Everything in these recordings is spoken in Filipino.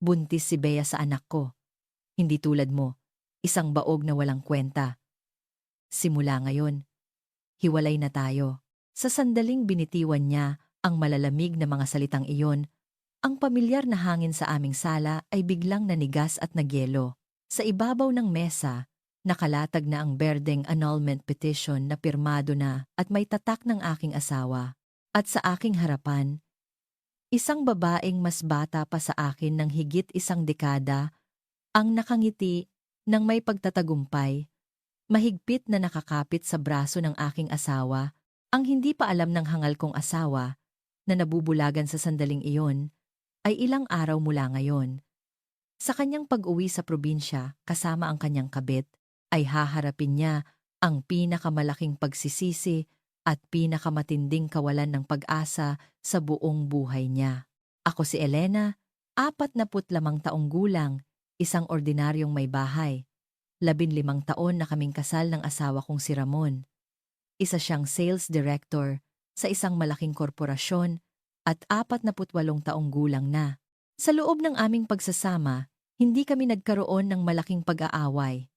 Buntis si Bea sa anak ko. Hindi tulad mo, isang baog na walang kwenta. Simula ngayon, hiwalay na tayo. Sa sandaling binitiwan niya ang malalamig na mga salitang iyon, ang pamilyar na hangin sa aming sala ay biglang nanigas at nagyelo. Sa ibabaw ng mesa, nakalatag na ang berdeng annulment petition na pirmado na at may tatak ng aking asawa. At sa aking harapan, isang babaeng mas bata pa sa akin ng higit isang dekada ang nakangiti ng may pagtatagumpay, mahigpit na nakakapit sa braso ng aking asawa, ang hindi pa alam ng hangal kong asawa na nabubulagan sa sandaling iyon ay ilang araw mula ngayon. Sa kanyang pag-uwi sa probinsya kasama ang kanyang kabit, ay haharapin niya ang pinakamalaking pagsisisi at pinakamatinding kawalan ng pag-asa sa buong buhay niya. Ako si Elena, 45 taong gulang, isang ordinaryong may bahay. 15 taon na kaming kasal ng asawa kong si Ramon. Isa siyang sales director sa isang malaking korporasyon at 48 taong gulang na. Sa loob ng aming pagsasama, hindi kami nagkaroon ng malaking pag-aaway.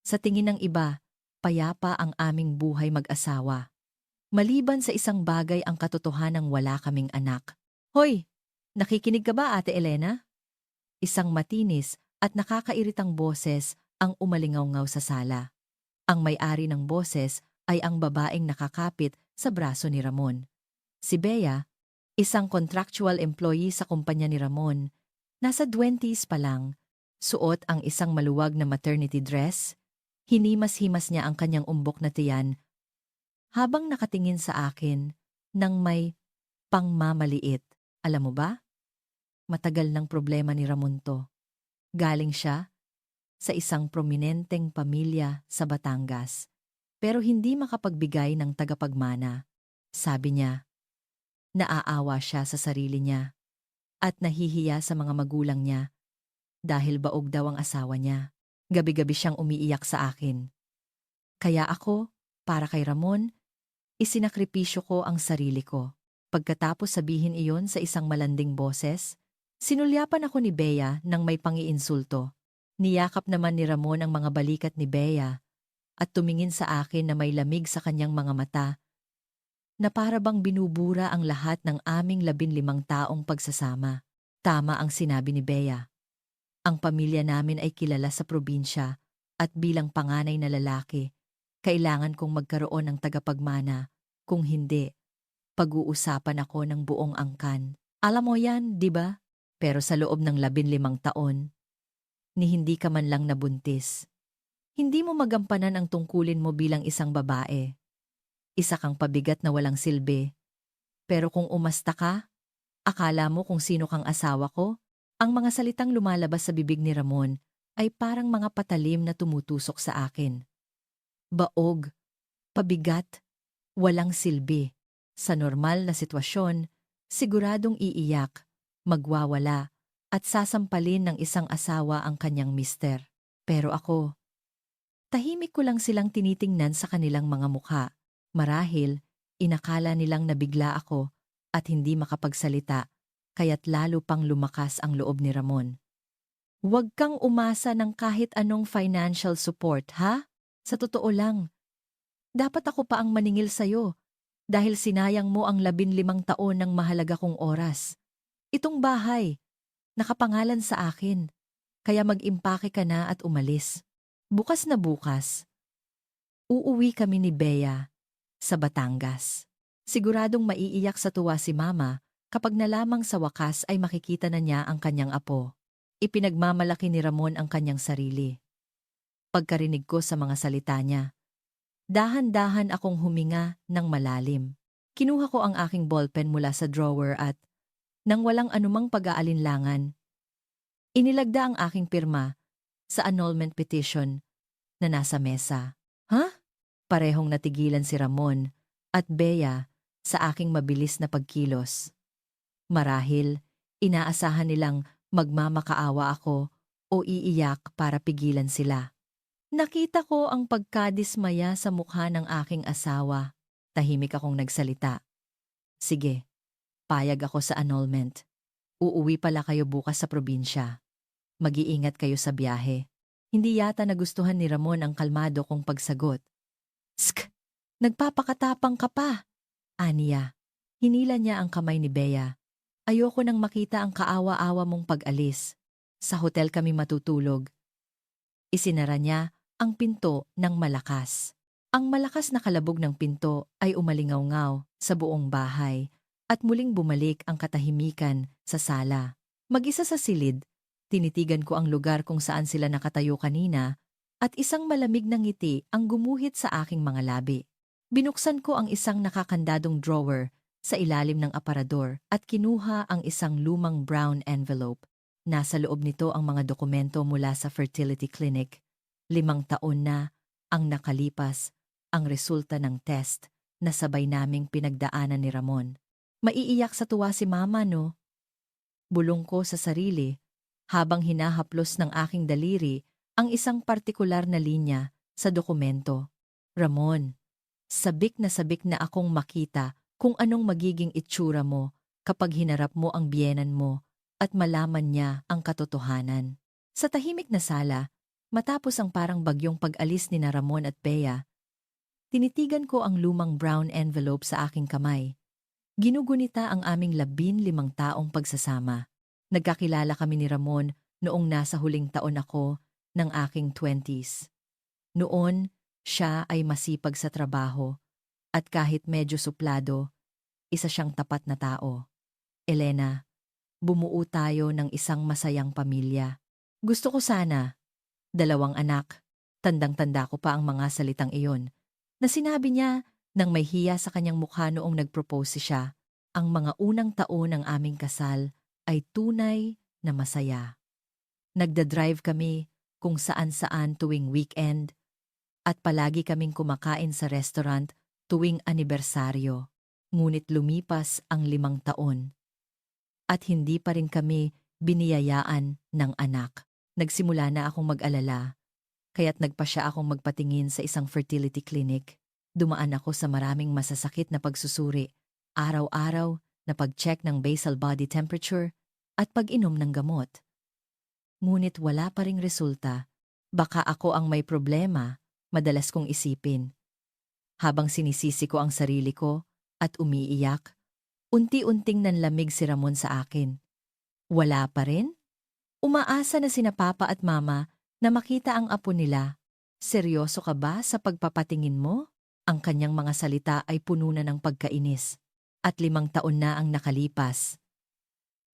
Sa tingin ng iba, payapa ang aming buhay mag-asawa. Maliban sa isang bagay ang katotohanang wala kaming anak. Hoy! Nakikinig ka ba, Ate Elena? Isang matinis at nakakairitang boses ang umalingaw-ngaw sa sala. Ang may-ari ng boses ay ang babaeng nakakapit sa braso ni Ramon. Si Bea, isang contractual employee sa kumpanya ni Ramon, nasa 20s pa lang, suot ang isang maluwag na maternity dress, hinimas-himas niya ang kanyang umbok na tiyan habang nakatingin sa akin nang may pangmamaliit. Alam mo ba? Matagal ng problema ni Ramon to. Galing siya sa isang prominenteng pamilya sa Batangas, pero hindi makapagbigay ng tagapagmana. Sabi niya, naaawa siya sa sarili niya at nahihiya sa mga magulang niya dahil baog daw ang asawa niya. Gabi-gabi siyang umiiyak sa akin. Kaya ako, para kay Ramon, isinakripisyo ko ang sarili ko. Pagkatapos sabihin iyon sa isang malanding boses, sinulyapan ako ni Bea ng may pangiinsulto. Niyakap naman ni Ramon ang mga balikat ni Bea at tumingin sa akin na may lamig sa kanyang mga mata na para bang binubura ang lahat ng aming 15 taong pagsasama. Tama ang sinabi ni Bea. Ang pamilya namin ay kilala sa probinsya at bilang panganay na lalaki, kailangan kong magkaroon ng tagapagmana. Kung hindi, pag-uusapan ako ng buong angkan. Alam mo yan, di ba? Pero sa loob ng 15 taon, ni hindi ka man lang nabuntis. Hindi mo magampanan ang tungkulin mo bilang isang babae. Isa kang pabigat na walang silbi. Pero kung umasta ka, akala mo kung sino kang asawa ko? Ang mga salitang lumalabas sa bibig ni Ramon ay parang mga patalim na tumutusok sa akin. Baog, pabigat, walang silbi. Sa normal na sitwasyon, siguradong iiyak, magwawala, at sasampalin ng isang asawa ang kanyang mister. Pero ako, tahimik ko lang silang tinitingnan sa kanilang mga mukha. Marahil, inakala nilang nabigla ako at hindi makapagsalita, kaya't lalo pang lumakas ang loob ni Ramon. Huwag kang umasa ng kahit anong financial support, ha? Sa totoo lang, dapat ako pa ang maningil sa'yo dahil sinayang mo ang 15 taon ng mahalaga kong oras. Itong bahay, nakapangalan sa akin, kaya mag-impake ka na at umalis. Bukas na bukas, uuwi kami ni Bea sa Batangas. Siguradong maiiyak sa tuwa si Mama kapag nalamang sa wakas ay makikita na niya ang kanyang apo. Ipinagmamalaki ni Ramon ang kanyang sarili. Pagkarinig ko sa mga salita niya, dahan-dahan akong huminga ng malalim. Kinuha ko ang aking ballpen mula sa drawer at, nang walang anumang pag-aalinlangan, inilagda ang aking pirma sa annulment petition na nasa mesa. Ha? Parehong natigilan si Ramon at Bea sa aking mabilis na pagkilos. Marahil, inaasahan nilang magmamakaawa ako o iiyak para pigilan sila. Nakita ko ang pagkadismaya sa mukha ng aking asawa. Tahimik akong nagsalita. Sige, payag ako sa annulment. Uuwi pala kayo bukas sa probinsya. Mag-iingat kayo sa biyahe. Hindi yata nagustuhan ni Ramon ang kalmado kong pagsagot. Sk! Nagpapakatapang ka pa! Aniya. Hinila niya ang kamay ni Bea. Ayoko nang makita ang kaawa-awa mong pag-alis. Sa hotel kami matutulog. Isinara niya ang pinto ng malakas. Ang malakas na kalabog ng pinto ay umalingaw-ngaw sa buong bahay at muling bumalik ang katahimikan sa sala. Mag-isa sa silid, tinitigan ko ang lugar kung saan sila nakatayo kanina at isang malamig na ngiti ang gumuhit sa aking mga labi. Binuksan ko ang isang nakakandadong drawer sa ilalim ng aparador at kinuha ang isang lumang brown envelope. Nasa loob nito ang mga dokumento mula sa fertility clinic. 5 taon na ang nakalipas ang resulta ng test na sabay naming pinagdaanan ni Ramon. Maiiyak sa tuwa si Mama, no? Bulong ko sa sarili habang hinahaplos ng aking daliri ang isang partikular na linya sa dokumento. Ramon, sabik na akong makita kung anong magiging itsura mo kapag hinarap mo ang biyenan mo at malaman niya ang katotohanan. Sa tahimik na sala, matapos ang parang bagyong pag-alis ni na Ramon at Bea, tinitigan ko ang lumang brown envelope sa aking kamay. Ginugunita ang aming 15 taong pagsasama. Nagkakilala kami ni Ramon noong nasa huling taon ako ng aking 20s. Noon, siya ay masipag sa trabaho at kahit medyo suplado, isa siyang tapat na tao. Elena, bumuo tayo ng isang masayang pamilya. Gusto ko sana 2 anak, tandang-tanda ko pa ang mga salitang iyon, na sinabi niya nang may hiya sa kanyang mukha noong nag-propose siya. Ang mga unang taon ng aming kasal ay tunay na masaya. Nagda-drive kami kung saan-saan tuwing weekend at palagi kaming kumakain sa restaurant tuwing anibersaryo. Ngunit lumipas ang 5 taon at hindi pa rin kami biniyayaan ng anak. Nagsimula na akong mag-alala, kaya't nagpa siya akong magpatingin sa isang fertility clinic. Dumaan ako sa maraming masasakit na pagsusuri, araw-araw na pag-check ng basal body temperature at pag-inom ng gamot. Ngunit wala pa ring resulta. Baka ako ang may problema, madalas kong isipin. Habang sinisisi ko ang sarili ko at umiiyak, unti-unting nanlamig si Ramon sa akin. Wala pa rin? Umaasa na sina Papa at Mama na makita ang apo nila. Seryoso ka ba sa pagpapatingin mo? Ang kanyang mga salita ay puno na ng pagkainis. At 5 taon na ang nakalipas.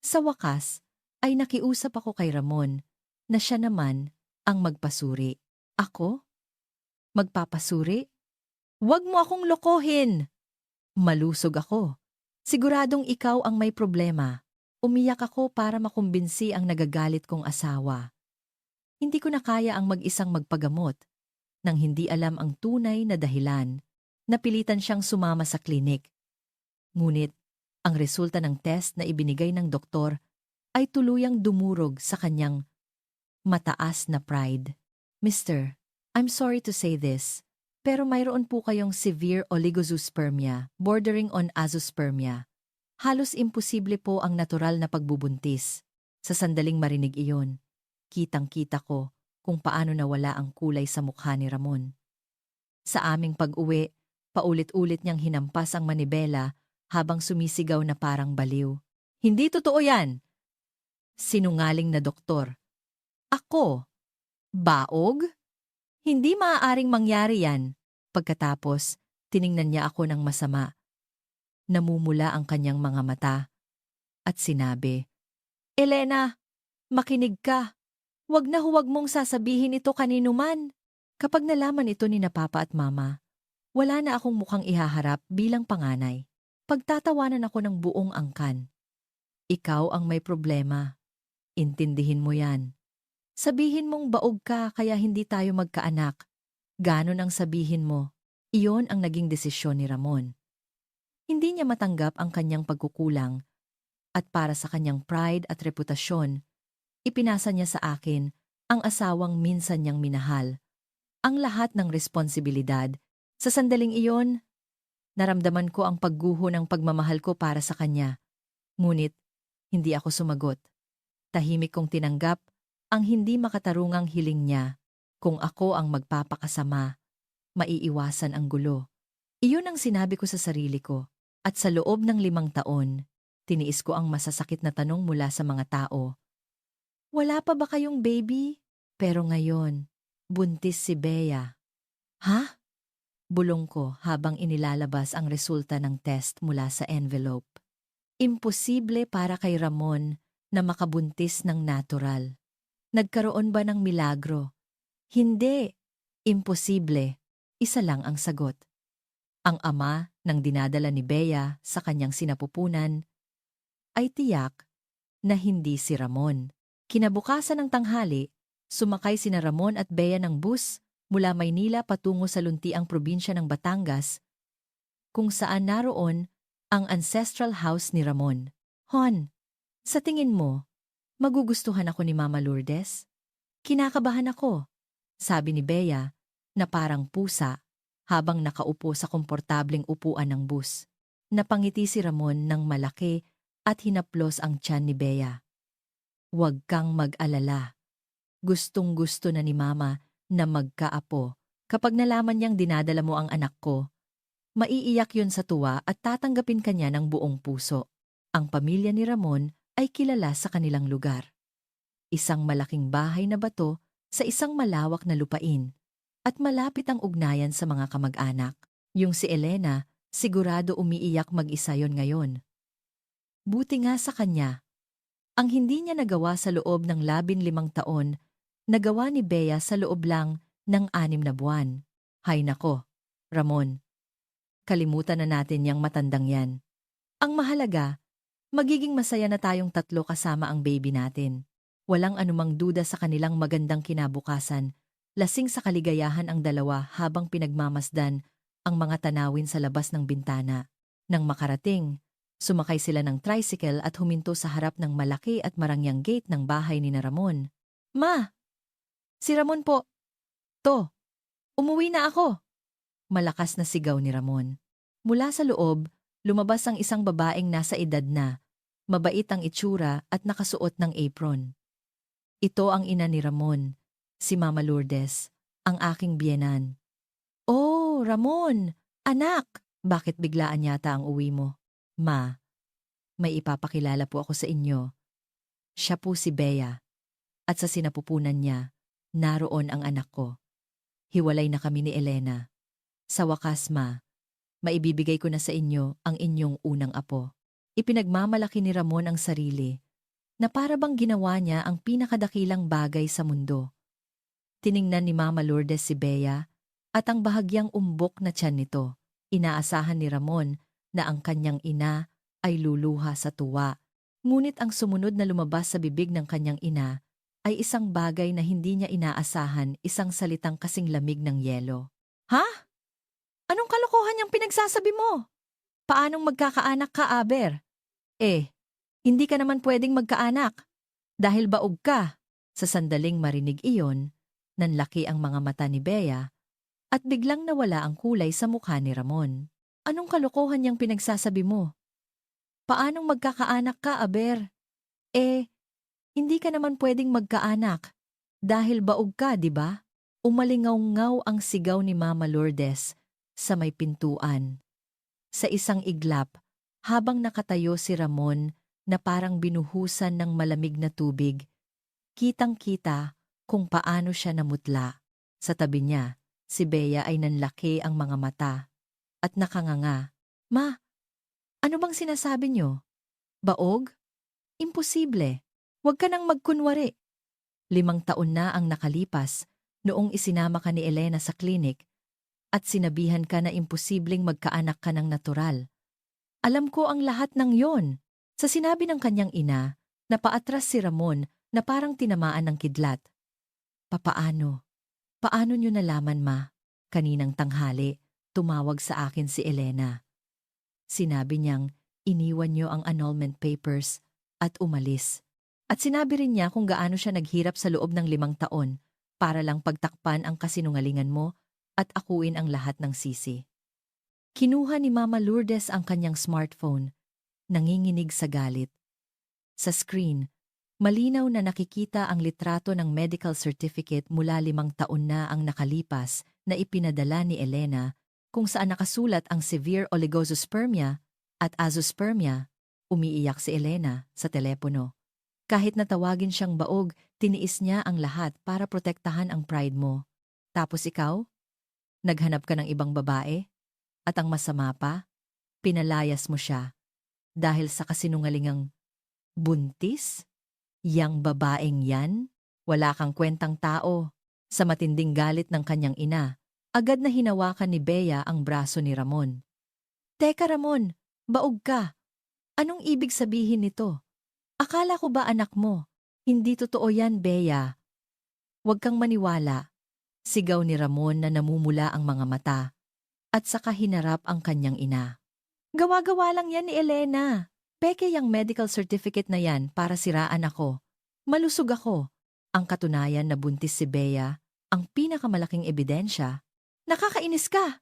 Sa wakas, ay nakiusap ako kay Ramon na siya naman ang magpasuri. Ako? Magpapasuri? Huwag mo akong lokohin! Malusog ako. Siguradong ikaw ang may problema. Umiyak ako para makumbinsi ang nagagalit kong asawa. Hindi ko na kaya ang mag-isang magpagamot. Nang hindi alam ang tunay na dahilan, napilitan siyang sumama sa klinik. Ngunit, ang resulta ng test na ibinigay ng doktor ay tuluyang dumurog sa kanyang mataas na pride. Mister, I'm sorry to say this, pero mayroon po kayong severe oligozoospermia bordering on azoospermia. Halos imposible po ang natural na pagbubuntis. Sa sandaling marinig iyon, kitang-kita ko kung paano nawala ang kulay sa mukha ni Ramon. Sa aming pag-uwi, paulit-ulit niyang hinampas ang manibela habang sumisigaw na parang baliw. Hindi totoo yan! Sinungaling na doktor. Ako? Baog? Hindi maaaring mangyari yan. Pagkatapos, tiningnan niya ako ng masama. Namumula ang kanyang mga mata at sinabi, Elena, makinig ka. Huwag mong sasabihin ito kanino man. Kapag nalaman ito ni na Papa at Mama, wala na akong mukhang ihaharap bilang panganay. Pagtatawanan ako ng buong angkan. Ikaw ang may problema. Intindihin mo yan. Sabihin mong baog ka kaya hindi tayo magkaanak. Ganon ang sabihin mo. Iyon ang naging desisyon ni Ramon. Hindi niya matanggap ang kanyang pagkukulang at para sa kanyang pride at reputasyon, ipinasa niya sa akin ang asawang minsan niyang minahal. Ang lahat ng responsibilidad. Sa sandaling iyon, naramdaman ko ang pagguho ng pagmamahal ko para sa kanya. Ngunit, Hindi ako sumagot. Tahimik kong tinanggap ang hindi makatarungang hiling niya. Kung ako ang magpapakasama, maiiwasan ang gulo. Iyon ang sinabi ko sa sarili ko. At sa loob ng 5 taon, tiniis ko ang masasakit na tanong mula sa mga tao. Wala pa ba kayong baby? Pero ngayon, buntis si Bea. Ha? Bulong ko habang inilalabas ang resulta ng test mula sa envelope. Imposible para kay Ramon na makabuntis ng natural. Nagkaroon ba ng milagro? Hindi. Imposible. Isa lang ang sagot. Ang ama ng dinadala ni Bea sa kanyang sinapupunan ay tiyak na hindi si Ramon. Kinabukasan ng tanghali, sumakay sina Ramon at Bea ng bus mula Maynila patungo sa luntiang probinsya ng Batangas, kung saan naroon ang ancestral house ni Ramon. Hon, sa tingin mo, magugustuhan ako ni Mama Lourdes? Kinakabahan ako, sabi ni Bea na parang pusa habang nakaupo sa komportableng upuan ng bus. Napangiti si Ramon ng malaki at hinaplos ang tiyan ni Bea. Huwag kang mag-alala. Gustong-gusto na ni Mama na magkaapo. Kapag nalaman niyang dinadala mo ang anak ko, maiiyak yun sa tuwa at tatanggapin kanya ng buong puso. Ang pamilya ni Ramon ay kilala sa kanilang lugar. Isang malaking bahay na bato sa isang malawak na lupain at malapit ang ugnayan sa mga kamag-anak. Yung si Elena, sigurado umiiyak mag-isa yon ngayon. Buti nga sa kanya. Ang hindi niya nagawa sa loob ng 15 taon, nagawa ni Bea sa loob lang ng 6 na buwan. Hay nako, Ramon. Kalimutan na natin yang matandang yan. Ang mahalaga, magiging masaya na tayong 3 kasama ang baby natin. Walang anumang duda sa kanilang magandang kinabukasan. Lasing sa kaligayahan ang dalawa habang pinagmamasdan ang mga tanawin sa labas ng bintana. Nang makarating, sumakay sila ng tricycle at huminto sa harap ng malaki at marangyang gate ng bahay ni na Ramon. Ma! Si Ramon po! To! Umuwi na ako! Malakas na sigaw ni Ramon. Mula sa loob, lumabas ang isang babaeng nasa edad na, mabait ang itsura at nakasuot ng apron. Ito ang ina ni Ramon, si Mama Lourdes, ang aking biyenan. Oh, Ramon! Anak! Bakit biglaan yata ang uwi mo? Ma, may ipapakilala po ako sa inyo. Siya po si Bea. At sa sinapupunan niya, naroon ang anak ko. Hiwalay na kami ni Elena. Sa wakas, Ma, maibibigay ko na sa inyo ang inyong unang apo. Ipinagmamalaki ni Ramon ang sarili, na para bang ginawa niya ang pinakadakilang bagay sa mundo. Tiningnan ni Mama Lourdes si Bea at ang bahagyang umbok na tiyan nito. Inaasahan ni Ramon na ang kanyang ina ay luluha sa tuwa. Ngunit ang sumunod na lumabas sa bibig ng kanyang ina ay isang bagay na hindi niya inaasahan, isang salitang kasing lamig ng yelo. Ha? Anong kalokohan niyang pinagsasabi mo? Paanong magkakaanak ka, Aber? Hindi ka naman pwedeng magkaanak. Dahil baog ka. Sa sandaling marinig iyon, nanlaki ang mga mata ni Bea at biglang nawala ang kulay sa mukha ni Ramon. Anong kalokohan niyang pinagsasabi mo? Paanong magkakaanak ka, Aber? Hindi ka naman pwedeng magkaanak. Dahil baog ka, di ba? Umalingaw-ngaw ang sigaw ni Mama Lourdes sa may pintuan. Sa isang iglap, habang nakatayo si Ramon na parang binuhusan ng malamig na tubig, kitang-kita kung paano siya namutla. Sa tabi niya, si Bea ay nanlaki ang mga mata at nakanganga. Ma, ano bang sinasabi niyo? Baog? Imposible. Huwag ka nang magkunwari. 5 taon na ang nakalipas noong isinama ka ni Elena sa klinik at sinabihan ka na imposibleng magkaanak ka ng natural. Alam ko ang lahat ng yon. Sa sinabi ng kanyang ina, napaatras si Ramon na parang tinamaan ng kidlat. Papaano? Paano niyo nalaman, Ma? Kaninang tanghali, tumawag sa akin si Elena. Sinabi niyang iniwan niyo ang annulment papers at umalis. At sinabi rin niya kung gaano siya naghirap sa loob ng 5 taon para lang pagtakpan ang kasinungalingan mo at akuin ang lahat ng sisi. Kinuha ni Mama Lourdes ang kanyang smartphone, nanginginig sa galit. Sa screen, malinaw na nakikita ang litrato ng medical certificate mula 5 taon na ang nakalipas na ipinadala ni Elena kung saan nakasulat ang severe oligospermia at azoospermia. Umiiyak si Elena sa telepono. Kahit natawagin siyang baog, tiniis niya ang lahat para protektahan ang pride mo. Tapos ikaw? Naghanap ka ng ibang babae? At ang masama pa, pinalayas mo siya dahil sa kasinungalingang buntis? Yang babaeng yan? Wala kang kwentang tao. Sa matinding galit ng kanyang ina, agad na hinawakan ni Bea ang braso ni Ramon. Teka Ramon, baog ka. Anong ibig sabihin nito? Akala ko ba anak mo? Hindi totoo yan, Bea. Huwag kang maniwala. Sigaw ni Ramon na namumula ang mga mata at saka hinarap ang kanyang ina. Gawa-gawa lang yan ni Elena. Peke yang medical certificate na yan para siraan ako. Malusog ako. Ang katunayan na buntis si Bea, ang pinakamalaking ebidensya. Nakakainis ka.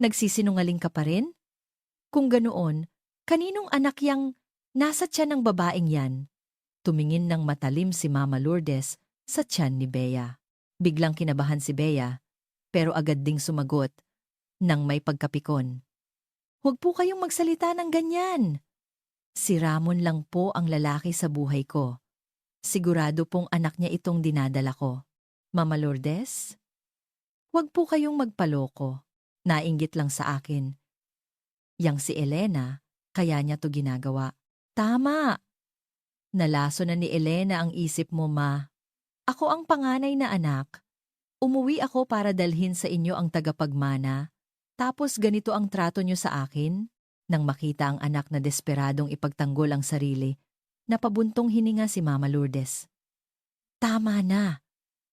Nagsisinungaling ka pa rin? Kung ganoon, kaninong anak yang nasa tiyan ng babaeng yan? Tumingin ng matalim si Mama Lourdes sa tiyan ni Bea. Biglang kinabahan si Bea, pero agad ding sumagot nang may pagkapikon. Huwag po kayong magsalita ng ganyan. Si Ramon lang po ang lalaki sa buhay ko. Sigurado pong anak niya itong dinadala ko. Mama Lourdes? Huwag po kayong magpaloko. Nainggit lang sa akin. Yang si Elena, kaya niya to ginagawa. Tama! Nalaso na ni Elena ang isip mo, ma. Ako ang panganay na anak. Umuwi ako para dalhin sa inyo ang tagapagmana. Tapos ganito ang trato niyo sa akin? Nang makita ang anak na desperadong ipagtanggol ang sarili, napabuntong hininga si Mama Lourdes. Tama na.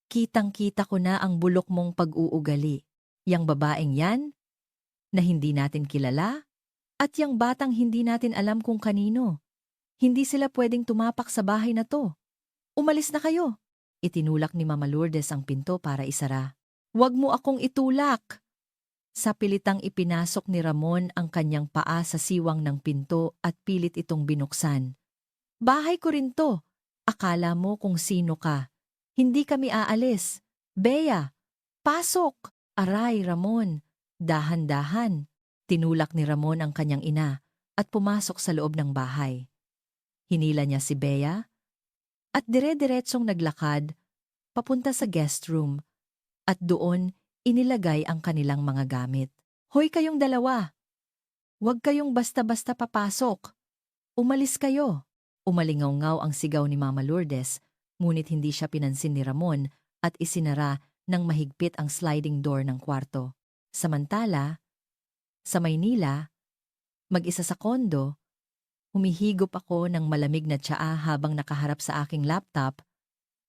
Kitang-kita ko na ang bulok mong pag-uugali. Yang babaeng yan, na hindi natin kilala, at yang batang hindi natin alam kung kanino. Hindi sila pwedeng tumapak sa bahay na to. Umalis na kayo. Itinulak ni Mama Lourdes ang pinto para isara. Huwag mo akong itulak. Sa pilitang ipinasok ni Ramon ang kanyang paa sa siwang ng pinto at pilit itong binuksan. Bahay ko rin to. Akala mo kung sino ka. Hindi kami aalis. Bea, pasok! Aray, Ramon. Dahan-dahan. Tinulak ni Ramon ang kanyang ina at pumasok sa loob ng bahay. Hinila niya si Bea at dire-diretsong naglakad papunta sa guest room at doon inilagay ang kanilang mga gamit. Hoy kayong dalawa! Huwag kayong basta-basta papasok. Umalis kayo. Umalingaw-ngaw ang sigaw ni Mama Lourdes, ngunit hindi siya pinansin ni Ramon at isinara ng mahigpit ang sliding door ng kwarto. Samantala, sa Maynila, mag-isa sa kondo, humihigop ako ng malamig na tsaa habang nakaharap sa aking laptop.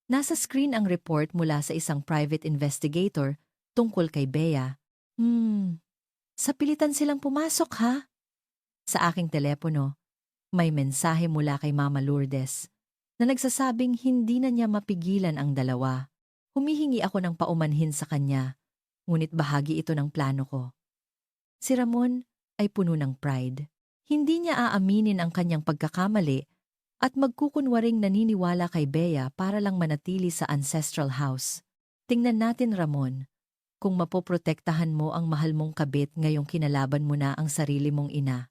Nasa screen ang report mula sa isang private investigator tungkol kay Bea. Sa pilitan silang pumasok ha? Sa aking telepono, may mensahe mula kay Mama Lourdes na nagsasabing hindi na niya mapigilan ang dalawa. Humihingi ako ng paumanhin sa kanya, ngunit bahagi ito ng plano ko. Si Ramon ay puno ng pride. Hindi niya aaminin ang kanyang pagkakamali at magkukunwaring naniniwala kay Bea para lang manatili sa ancestral house. Tingnan natin, Ramon, kung mapoprotektahan mo ang mahal mong kabit ngayong kinalaban mo na ang sarili mong ina.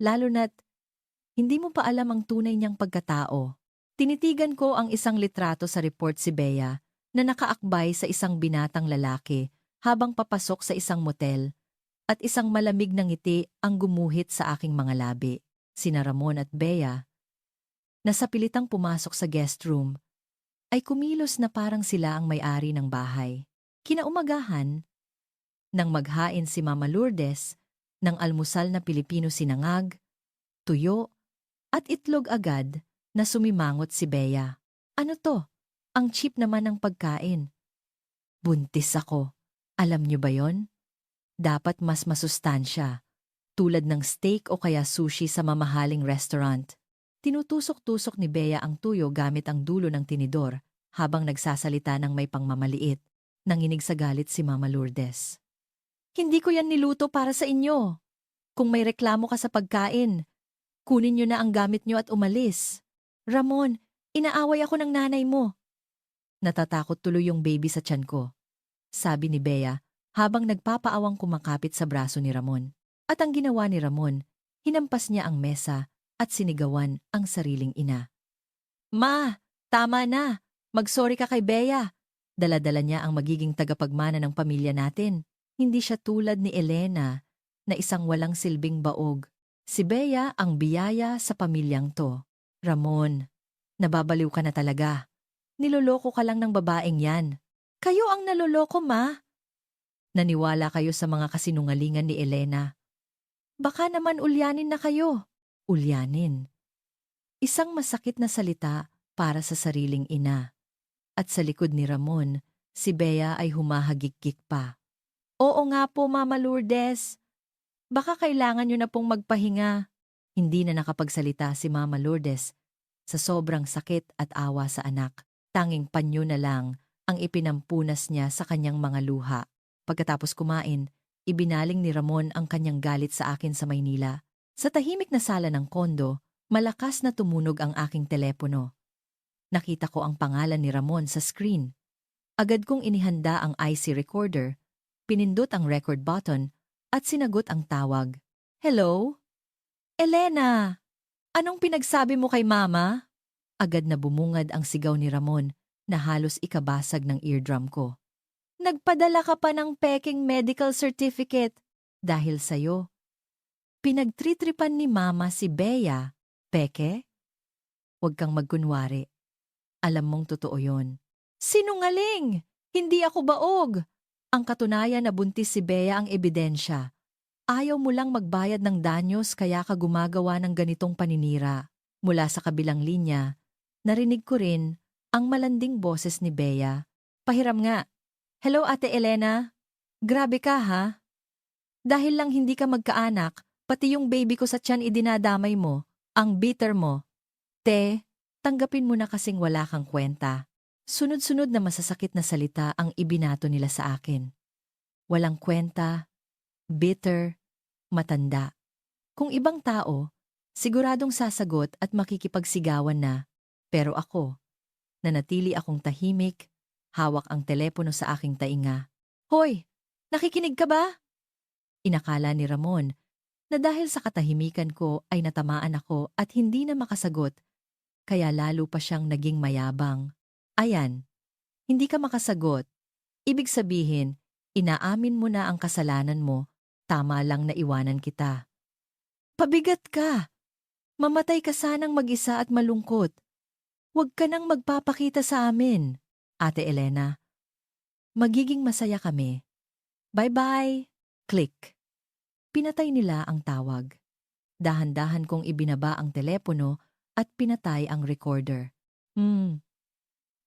Lalo na't hindi mo pa alam ang tunay niyang pagkatao. Tinitigan ko ang isang litrato sa report si Bea na nakaakbay sa isang binatang lalaki habang papasok sa isang motel at isang malamig na ngiti ang gumuhit sa aking mga labi. Sina Ramon at Bea, na sa pilitang pumasok sa guest room, ay kumilos na parang sila ang may-ari ng bahay. Kinaumagahan, nang maghain si Mama Lourdes ng almusal na Pilipino sinangag, tuyo, at itlog agad na sumimangot si Bea. Ano to? Ang cheap naman ng pagkain. Buntis ako. Alam niyo ba yon? Dapat mas masustansya, tulad ng steak o kaya sushi sa mamahaling restaurant. Tinutusok-tusok ni Bea ang tuyo gamit ang dulo ng tinidor habang nagsasalita ng may pangmamaliit. Nanginig sa galit si Mama Lourdes. Hindi ko yan niluto para sa inyo. Kung may reklamo ka sa pagkain, kunin niyo na ang gamit niyo at umalis. Ramon, inaaway ako ng nanay mo. Natatakot tuloy yung baby sa tiyan ko, sabi ni Bea habang nagpapaawang kumakapit sa braso ni Ramon. At ang ginawa ni Ramon, hinampas niya ang mesa at sinigawan ang sariling ina. Ma, tama na. Magsorry ka kay Bea. Dala-dala niya ang magiging tagapagmana ng pamilya natin. Hindi siya tulad ni Elena na isang walang silbing baog. Si Bea ang biyaya sa pamilyang to. Ramon, nababaliw ka na talaga. Niloloko ka lang ng babaeng yan. Kayo ang naloloko, ma. Naniwala kayo sa mga kasinungalingan ni Elena. Baka naman ulyanin na kayo. Ulyanin. Isang masakit na salita para sa sariling ina. At sa likod ni Ramon, si Bea ay humahagikik pa. Oo nga po, Mama Lourdes. Baka kailangan nyo na pong magpahinga. Hindi na nakapagsalita si Mama Lourdes. Sa sobrang sakit at awa sa anak, tanging panyo na lang ang ipinampunas niya sa kanyang mga luha. Pagkatapos kumain, ibinaling ni Ramon ang kanyang galit sa akin sa Maynila. Sa tahimik na sala ng kondo, malakas na tumunog ang aking telepono. Nakita ko ang pangalan ni Ramon sa screen. Agad kong inihanda ang IC recorder, pinindot ang record button, at sinagot ang tawag. Hello? Elena! Anong pinagsabi mo kay Mama? Agad na bumungad ang sigaw ni Ramon na halos ikabasag ng eardrum ko. Nagpadala ka pa ng peking medical certificate dahil sa'yo. Pinagtritripan ni Mama si Bea. Peke? Huwag kang magkunwari. Alam mong totoo yon. Sinungaling! Hindi ako baog! Ang katunayan na buntis si Bea ang ebidensya. Ayaw mo lang magbayad ng danyos kaya ka gumagawa ng ganitong paninira. Mula sa kabilang linya, narinig ko rin ang malanding boses ni Bea. Pahiram nga. Hello, Ate Elena. Grabe ka, ha? Dahil lang hindi ka magkaanak, pati yung baby ko sa tiyan idinadamay mo. Ang bitter mo. Tanggapin mo na kasing wala kang kwenta. Sunod-sunod na masasakit na salita ang ibinato nila sa akin. Walang kwenta, bitter, matanda. Kung ibang tao, siguradong sasagot at makikipagsigawan na. Pero ako, nanatili akong tahimik, hawak ang telepono sa aking tainga. Hoy, nakikinig ka ba? Inakala ni Ramon na dahil sa katahimikan ko ay natamaan ako at hindi na makasagot, kaya lalo pa siyang naging mayabang. Ayan, hindi ka makasagot. Ibig sabihin, inaamin mo na ang kasalanan mo, tama lang na iwanan kita. Pabigat ka! Mamatay ka sanang mag-isa at malungkot. Huwag ka nang magpapakita sa amin, Ate Elena. Magiging masaya kami. Bye-bye! Click. Pinatay nila ang tawag. Dahan-dahan kong ibinaba ang telepono at pinatay ang recorder.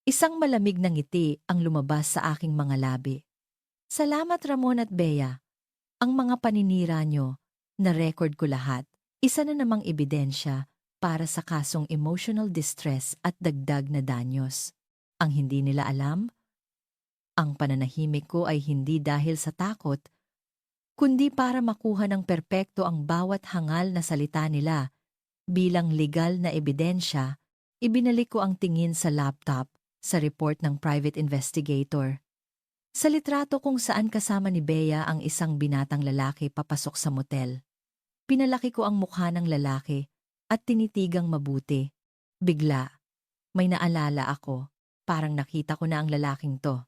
Isang malamig na ngiti ang lumabas sa aking mga labi. Salamat Ramon at Bea. Ang mga paninira nyo, na-record ko lahat. Isa na namang ebidensya para sa kasong emotional distress at dagdag na danyos. Ang hindi nila alam, ang pananahimik ko ay hindi dahil sa takot, kundi para makuha ng perpekto ang bawat hangal na salita nila. Bilang legal na ebidensya, ibinalik ko ang tingin sa laptop sa report ng private investigator. Sa litrato kung saan kasama ni Bea ang isang binatang lalaki papasok sa motel. Pinalaki ko ang mukha ng lalaki at tinitigang mabuti. Bigla, may naalala ako, parang nakita ko na ang lalaking to.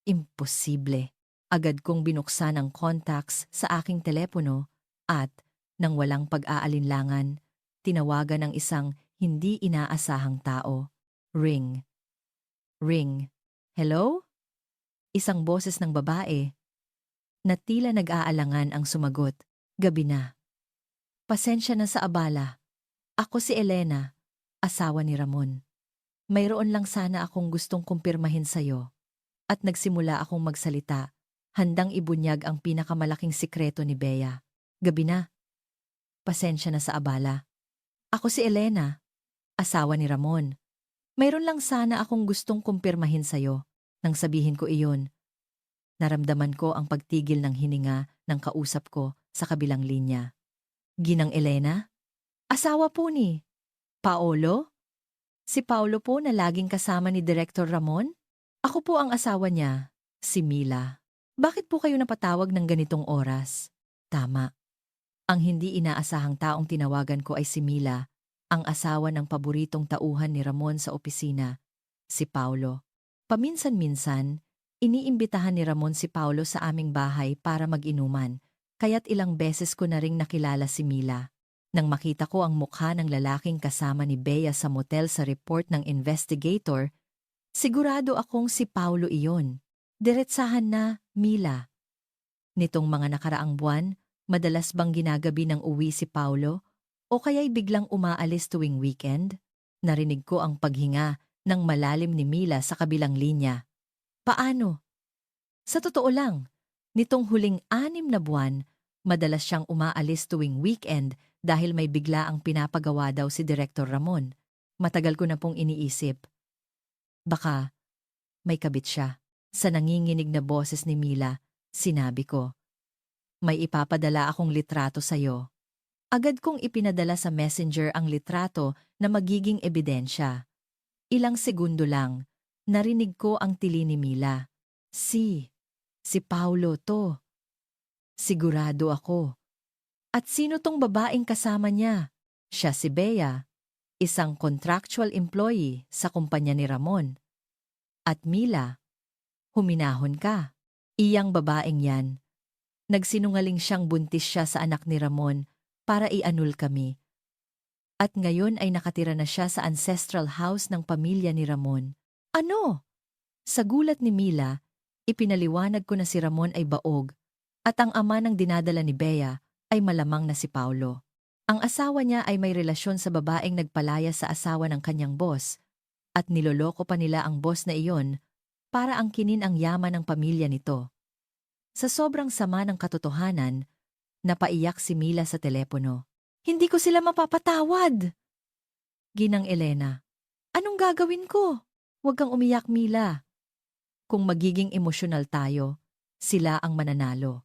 Imposible. Agad kong binuksan ang contacts sa aking telepono at, nang walang pag-aalinlangan, tinawagan ng isang hindi inaasahang tao. Ring. Ring. Hello? Isang boses ng babae na tila nag-aalangan ang sumagot. Gabi na. Pasensya na sa abala. Ako si Elena, asawa ni Ramon. Mayroon lang sana akong gustong kumpirmahin sa'yo. At nagsimula akong magsalita, handang ibunyag ang pinakamalaking sikreto ni Bea. Gabi na. Pasensya na sa abala. Ako si Elena, asawa ni Ramon. Mayroon lang sana akong gustong kumpirmahin sa'yo. Nang sabihin ko iyon, naramdaman ko ang pagtigil ng hininga ng kausap ko sa kabilang linya. Ginang Elena? Asawa po ni Paolo? Si Paulo po na laging kasama ni Direktor Ramon? Ako po ang asawa niya, si Mila. Bakit po kayo napatawag ng ganitong oras? Tama. Ang hindi inaasahang taong tinawagan ko ay si Mila, ang asawa ng paboritong tauhan ni Ramon sa opisina, si Paulo. Paminsan-minsan, iniimbitahan ni Ramon si Paulo sa aming bahay para mag-inuman, kaya't ilang beses ko na ring nakilala si Mila. Nang makita ko ang mukha ng lalaking kasama ni Bea sa motel sa report ng investigator, sigurado akong si Paulo iyon. Diretsahan na, Mila. Nitong mga nakaraang buwan, madalas bang ginagabi ng uwi si Paulo o kaya'y biglang umaalis tuwing weekend? Narinig ko ang paghinga ng malalim ni Mila sa kabilang linya. Paano? Sa totoo lang, nitong huling 6 na buwan, madalas siyang umaalis tuwing weekend dahil may bigla ang pinapagawa daw si Direktor Ramon. Matagal ko na pong iniisip. Baka may kabit siya. Sa nanginginig na boses ni Mila, sinabi ko, may ipapadala akong litrato sa'yo. Agad kong ipinadala sa messenger ang litrato na magiging ebidensya. Ilang segundo lang, narinig ko ang tili ni Mila. Si Paulo to. Sigurado ako. At sino tong babaeng kasama niya? Siya si Bea, isang contractual employee sa kumpanya ni Ramon. At Mila, huminahon ka. Iyang babaeng yan. Nagsinungaling siyang buntis siya sa anak ni Ramon para i-annul kami. At ngayon ay nakatira na siya sa ancestral house ng pamilya ni Ramon. Ano? Sa gulat ni Mila, ipinaliwanag ko na si Ramon ay baog at ang ama ng dinadala ni Bea ay malamang na si Paulo. Ang asawa niya ay may relasyon sa babaeng nagpalaya sa asawa ng kanyang boss at niloloko pa nila ang boss na iyon para angkinin ang yaman ng pamilya nito. Sa sobrang sama ng katotohanan, napaiyak si Mila sa telepono. Hindi ko sila mapapatawad! Ginang Elena, anong gagawin ko? Huwag kang umiyak, Mila. Kung magiging emosyonal tayo, sila ang mananalo.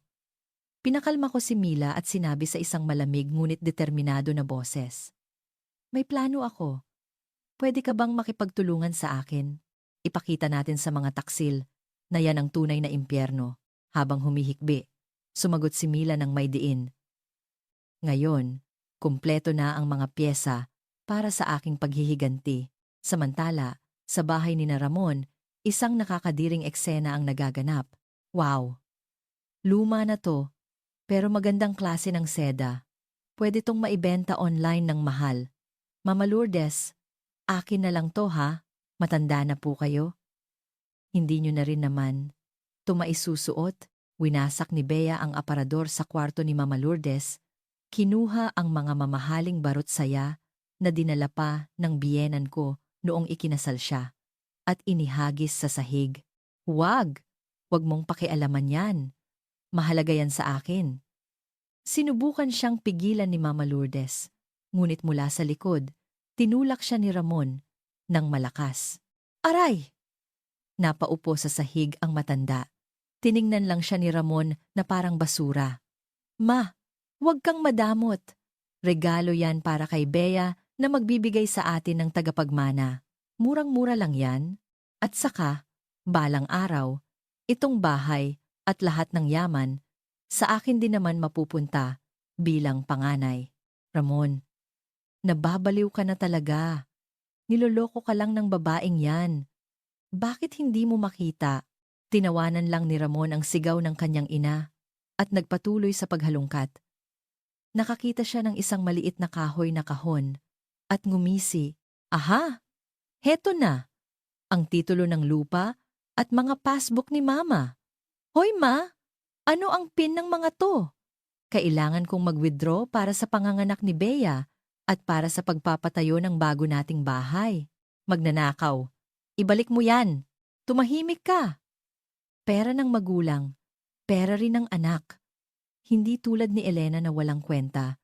Pinakalma ko si Mila at sinabi sa isang malamig ngunit determinado na boses. May plano ako. Pwede ka bang makipagtulungan sa akin? Ipakita natin sa mga taksil na yan ang tunay na impyerno. Habang humihikbi, sumagot si Mila ng may diin. Ngayon, kumpleto na ang mga pyesa para sa aking paghihiganti. Samantala, sa bahay ni na Ramon, isang nakakadiring eksena ang nagaganap. Wow! Luma na to. Pero magandang klase ng seda. Pwede tong maibenta online ng mahal. Mama Lourdes, akin na lang to ha? Matanda na po kayo? Hindi nyo na rin naman. Tumaisusuot, winasak ni Bea ang aparador sa kwarto ni Mama Lourdes, kinuha ang mga mamahaling barot saya na dinala pa ng biyenan ko noong ikinasal siya, at inihagis sa sahig. Huwag! Huwag mong pakialaman yan. Mahalaga yan sa akin. Sinubukan siyang pigilan ni Mama Lourdes, ngunit mula sa likod, tinulak siya ni Ramon ng malakas. Aray! Napaupo sa sahig ang matanda. Tiningnan lang siya ni Ramon na parang basura. Ma, huwag kang madamot. Regalo yan para kay Bea na magbibigay sa atin ng tagapagmana. Murang-mura lang yan. At saka, balang araw, itong bahay at lahat ng yaman, sa akin din naman mapupunta bilang panganay. Ramon, nababaliw ka na talaga. Niloloko ka lang ng babaeng yan. Bakit hindi mo makita? Tinawanan lang ni Ramon ang sigaw ng kanyang ina at nagpatuloy sa paghalungkat. Nakakita siya ng isang maliit na kahoy na kahon at ngumisi. Aha! Heto na! Ang titulo ng lupa at mga passbook ni Mama. Hoy Ma! Ano ang PIN ng mga to? Kailangan kong mag-withdraw para sa panganganak ni Bea at para sa pagpapatayo ng bago nating bahay. Magnanakaw. Ibalik mo yan. Tumahimik ka. Pera ng magulang. Pera rin ng anak. Hindi tulad ni Elena na walang kwenta.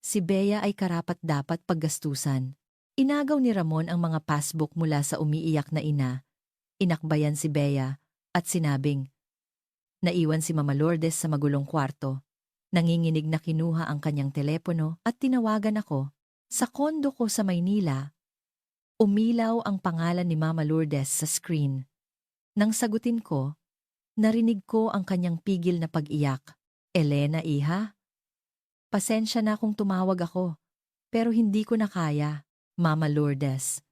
Si Bea ay karapat-dapat paggastusan. Inagaw ni Ramon ang mga passbook mula sa umiiyak na ina. Inakbayan si Bea at sinabing, naiwan si Mama Lourdes sa magulong kwarto. Nanginginig na kinuha ang kanyang telepono at tinawagan ako. Sa kondo ko sa Maynila, Umilaw ang pangalan ni Mama Lourdes sa screen. Nang sagutin ko, narinig ko ang kanyang pigil na pag-iyak. Elena, iha? Pasensya na kung tumawag ako, pero hindi ko na kaya. Mama Lourdes,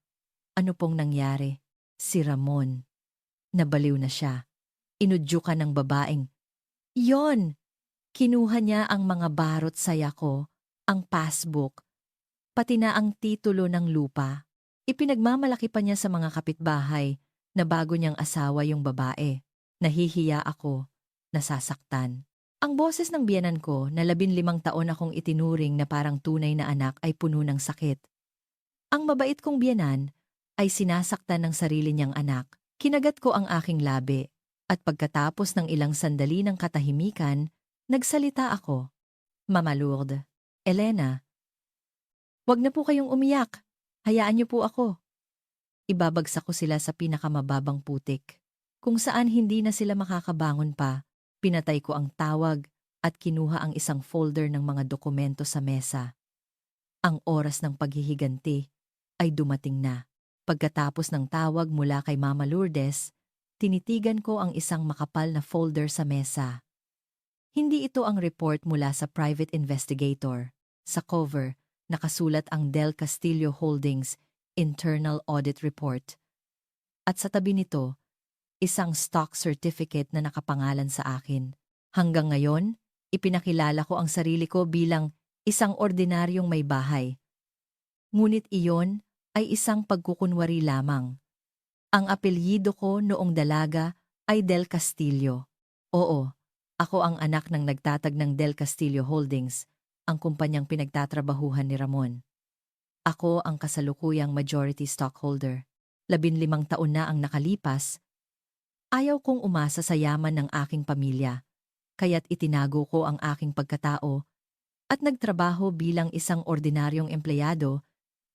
ano pong nangyari? Si Ramon. Nabaliw na siya. Inudyukan ng babaeng. Yon! Kinuha niya ang mga barot saya ko, ang passbook, pati na ang titulo ng lupa. Ipinagmamalaki pa niya sa mga kapitbahay na bago niyang asawa yung babae. Nahihiya ako, nasasaktan. Ang boses ng biyenan ko na 15 taon akong itinuring na parang tunay na anak ay puno ng sakit. Ang mabait kong biyenan ay sinasaktan ng sarili niyang anak. Kinagat ko ang aking labi at pagkatapos ng ilang sandali ng katahimikan, nagsalita ako. Mama Lourdes, Elena, wag na po kayong umiyak. Hayaan niyo po ako. Ibabagsak ko sila sa pinakamababang putik. Kung saan hindi na sila makakabangon pa, pinatay ko ang tawag at kinuha ang isang folder ng mga dokumento sa mesa. Ang oras ng paghihiganti ay dumating na. Pagkatapos ng tawag mula kay Mama Lourdes, tinitigan ko ang isang makapal na folder sa mesa. Hindi ito ang report mula sa private investigator. Sa cover, nakasulat ang Del Castillo Holdings Internal Audit Report. At sa tabi nito, isang stock certificate na nakapangalan sa akin. Hanggang ngayon, ipinakilala ko ang sarili ko bilang isang ordinaryong may bahay. Ngunit iyon ay isang pagkukunwari lamang. Ang apelyido ko noong dalaga ay Del Castillo. Oo, ako ang anak ng nagtatag ng Del Castillo Holdings, ang kumpanyang pinagtatrabahuhan ni Ramon. Ako ang kasalukuyang majority stockholder. 15 taon na ang nakalipas. Ayaw kong umasa sa yaman ng aking pamilya, kaya't itinago ko ang aking pagkatao at nagtrabaho bilang isang ordinaryong empleyado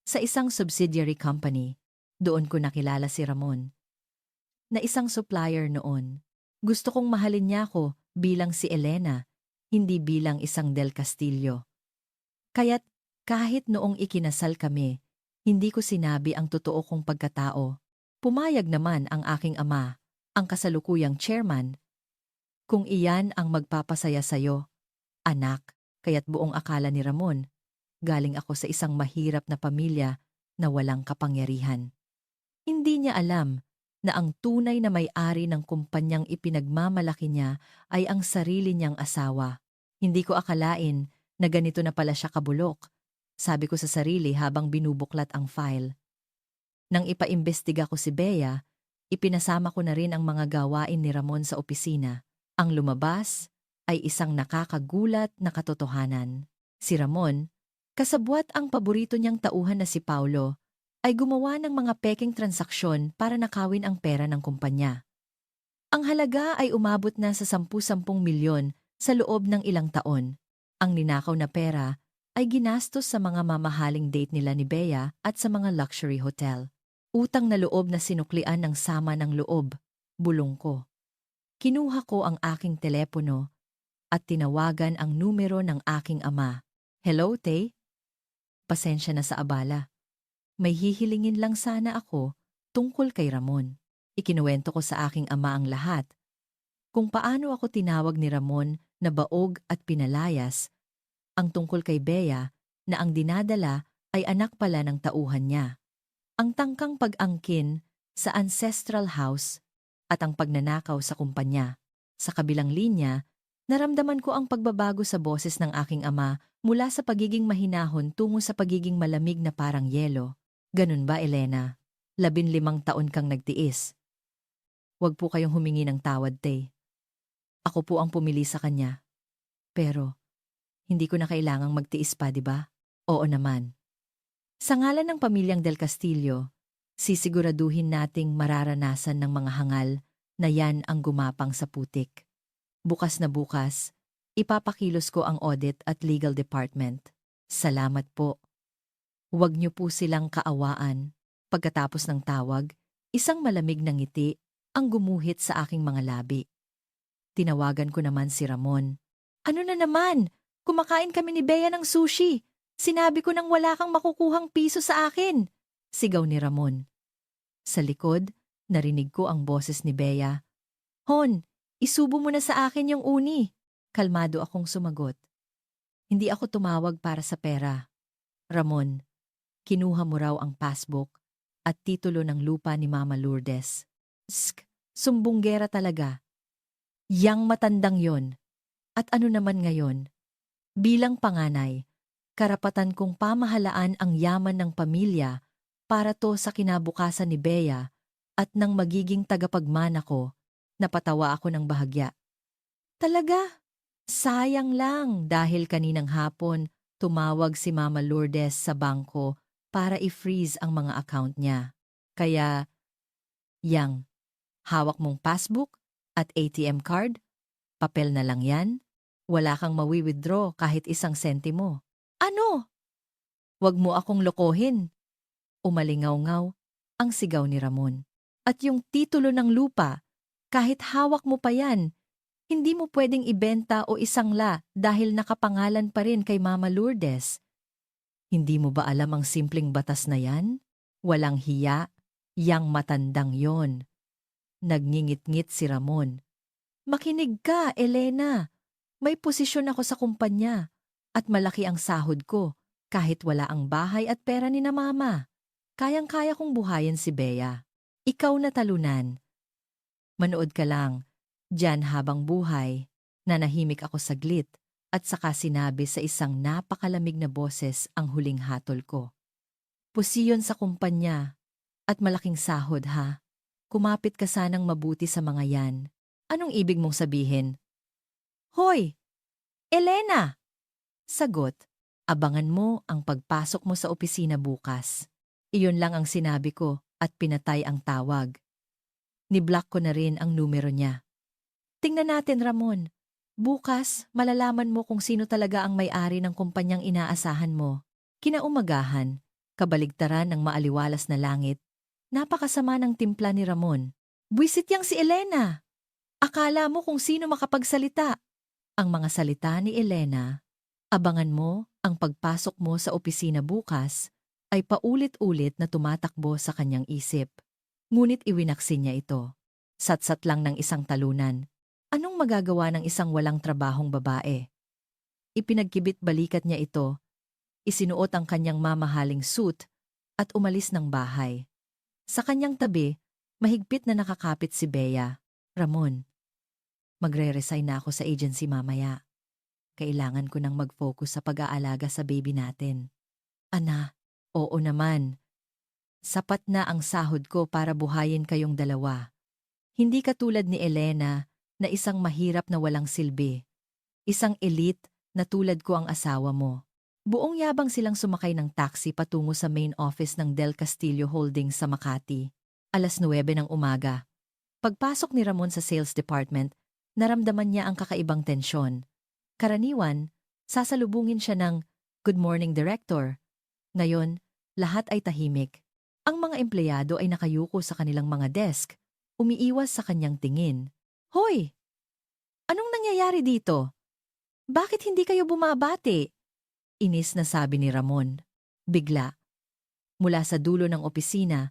sa isang subsidiary company. Doon ko nakilala si Ramon, na isang supplier noon. Gusto kong mahalin niya ako bilang si Elena, hindi bilang isang Del Castillo. Kaya't kahit noong ikinasal kami, hindi ko sinabi ang totoo kong pagkatao. Pumayag naman ang aking ama, ang kasalukuyang chairman. Kung iyan ang magpapasaya sa'yo, anak, kaya't buong akala ni Ramon, galing ako sa isang mahirap na pamilya na walang kapangyarihan. Hindi niya alam na ang tunay na may-ari ng kumpanyang ipinagmamalaki niya ay ang sarili niyang asawa. Hindi ko akalain na ganito na pala siya kabulok, sabi ko sa sarili habang binubuklat ang file. Nang ipaimbestiga ko si Bea, ipinasama ko na rin ang mga gawain ni Ramon sa opisina. Ang lumabas ay isang nakakagulat na katotohanan. Si Ramon, kasabwat ang paborito niyang tauhan na si Paulo, ay gumawa ng mga peking transaksyon para nakawin ang pera ng kumpanya. Ang halaga ay umabot na sa 10-10 milyon sa loob ng ilang taon. Ang ninakaw na pera ay ginastos sa mga mamahaling date nila ni Bea at sa mga luxury hotel. Utang na loob na sinuklian ng sama ng loob, bulong ko. Kinuha ko ang aking telepono at tinawagan ang numero ng aking ama. Hello, Tay? Pasensya na sa abala. May hihilingin lang sana ako tungkol kay Ramon. Ikinuwento ko sa aking ama ang lahat. Kung paano ako tinawag ni Ramon na baog at pinalayas, ang tungkol kay Bea na ang dinadala ay anak pala ng tauhan niya. Ang tangkang pag-angkin sa ancestral house at ang pagnanakaw sa kumpanya. Sa kabilang linya, naramdaman ko ang pagbabago sa boses ng aking ama mula sa pagiging mahinahon tungo sa pagiging malamig na parang yelo. Ganun ba, Elena? 15 taon kang nagtiis. Huwag po kayong humingi ng tawad, Tay. Ako po ang pumili sa kanya. Pero, hindi ko na kailangang magtiis pa, di ba? Oo naman. Sa ngalan ng pamilyang Del Castillo, sisiguraduhin nating mararanasan ng mga hangal na yan ang gumapang sa putik. Bukas na bukas, ipapakilos ko ang audit at legal department. Salamat po. Huwag niyo po silang kaawaan. Pagkatapos ng tawag, isang malamig na ngiti ang gumuhit sa aking mga labi. Tinawagan ko naman si Ramon. Ano na naman? Kumakain kami ni Bea ng sushi. Sinabi ko nang wala kang makukuhang piso sa akin. Sigaw ni Ramon. Sa likod, narinig ko ang boses ni Bea. Hon, isubo mo na sa akin yung uni. Kalmado akong sumagot. Hindi ako tumawag para sa pera. Ramon, kinuha mo raw ang passbook at titulo ng lupa ni Mama Lourdes. Sumbunggera talaga. Yang matandang yon. At ano naman ngayon? Bilang panganay, karapatan kong pamahalaan ang yaman ng pamilya para to sa kinabukasan ni Bea at nang magiging tagapagmana ko, napatawa ako ng bahagya. Talaga? Sayang lang dahil kaninang hapon tumawag si Mama Lourdes sa bangko para i-freeze ang mga account niya. Kaya, yang, hawak mong passbook at ATM card, papel na lang yan, wala kang mawi-withdraw kahit isang sentimo. Ano? Wag mo akong lokohin. Umalingaw-ngaw ang sigaw ni Ramon. At yung titulo ng lupa, kahit hawak mo pa yan, hindi mo pwedeng ibenta o isangla dahil nakapangalan pa rin kay Mama Lourdes. Hindi mo ba alam ang simpleng batas na yan? Walang hiya, yang matandang yon. Nagngingit-ngit si Ramon. Makinig ka, Elena. May posisyon ako sa kumpanya at malaki ang sahod ko kahit wala ang bahay at pera ni na Mama. Kayang-kaya kong buhayin si Bea. Ikaw na talunan. Manood ka lang. Diyan habang buhay, nanahimik ako saglit at saka sinabi sa isang napakalamig na boses ang huling hatol ko. Posiyon sa kumpanya at malaking sahod ha. Kumapit ka sanang mabuti sa mga yan. Anong ibig mong sabihin? Hoy! Elena! Sagot, abangan mo ang pagpasok mo sa opisina bukas. Iyon lang ang sinabi ko at pinatay ang tawag. Ni-block ko na rin ang numero niya. Tingnan natin, Ramon. Bukas, malalaman mo kung sino talaga ang may-ari ng kumpanyang inaasahan mo. Kinaumagahan, kabaligtaran ng maaliwalas na langit, napakasama ng timpla ni Ramon. Buwisit yang si Elena! Akala mo kung sino makapagsalita. Ang mga salita ni Elena, abangan mo ang pagpasok mo sa opisina bukas, ay paulit-ulit na tumatakbo sa kanyang isip. Ngunit iwinaksin niya ito. Satsat lang ng isang talunan. Anong magagawa ng isang walang trabahong babae? Ipinagkibit balikat niya ito, isinuot ang kanyang mamahaling suit at umalis ng bahay. Sa kanyang tabi, mahigpit na nakakapit si Bea. Ramon, magre-resign na ako sa agency mamaya. Kailangan ko nang mag-focus sa pag-aalaga sa baby natin. Ana, oo naman. Sapat na ang sahod ko para buhayin kayong dalawa. Hindi katulad ni Elena na isang mahirap na walang silbi. Isang elite na tulad ko ang asawa mo. Buong yabang silang sumakay ng taxi patungo sa main office ng Del Castillo Holdings sa Makati. 9:00 ng umaga. Pagpasok ni Ramon sa sales department, naramdaman niya ang kakaibang tensyon. Karaniwan, sasalubungin siya ng, "Good morning, Director." Ngayon, lahat ay tahimik. Ang mga empleyado ay nakayuko sa kanilang mga desk, umiiwas sa kanyang tingin. Hoy! Anong nangyayari dito? Bakit hindi kayo bumabati? Inis na sabi ni Ramon. Bigla, mula sa dulo ng opisina,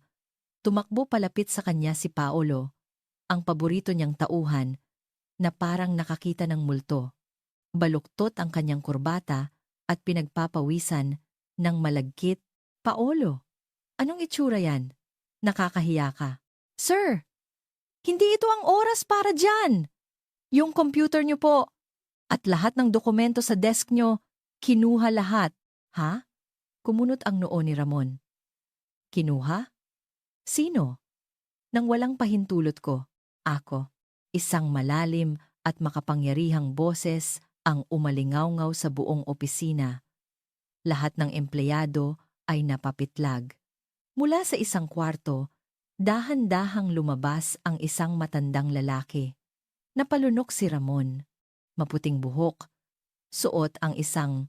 tumakbo palapit sa kanya si Paolo, ang paborito niyang tauhan, na parang nakakita ng multo. Baluktot ang kanyang kurbata at pinagpapawisan ng malagkit. Paolo, anong itsura yan? Nakakahiya ka. Sir! Hindi ito ang oras para dyan! Yung computer niyo po at lahat ng dokumento sa desk niyo, kinuha lahat. Ha? Kumunot ang noo ni Ramon. Kinuha? Sino? Nang walang pahintulot ko, ako, isang malalim at makapangyarihang boses ang umalingaw-ngaw sa buong opisina. Lahat ng empleyado ay napapitlag. Mula sa isang kwarto, dahan-dahang lumabas ang isang matandang lalaki. Napalunok si Ramon. Maputing buhok. Suot ang isang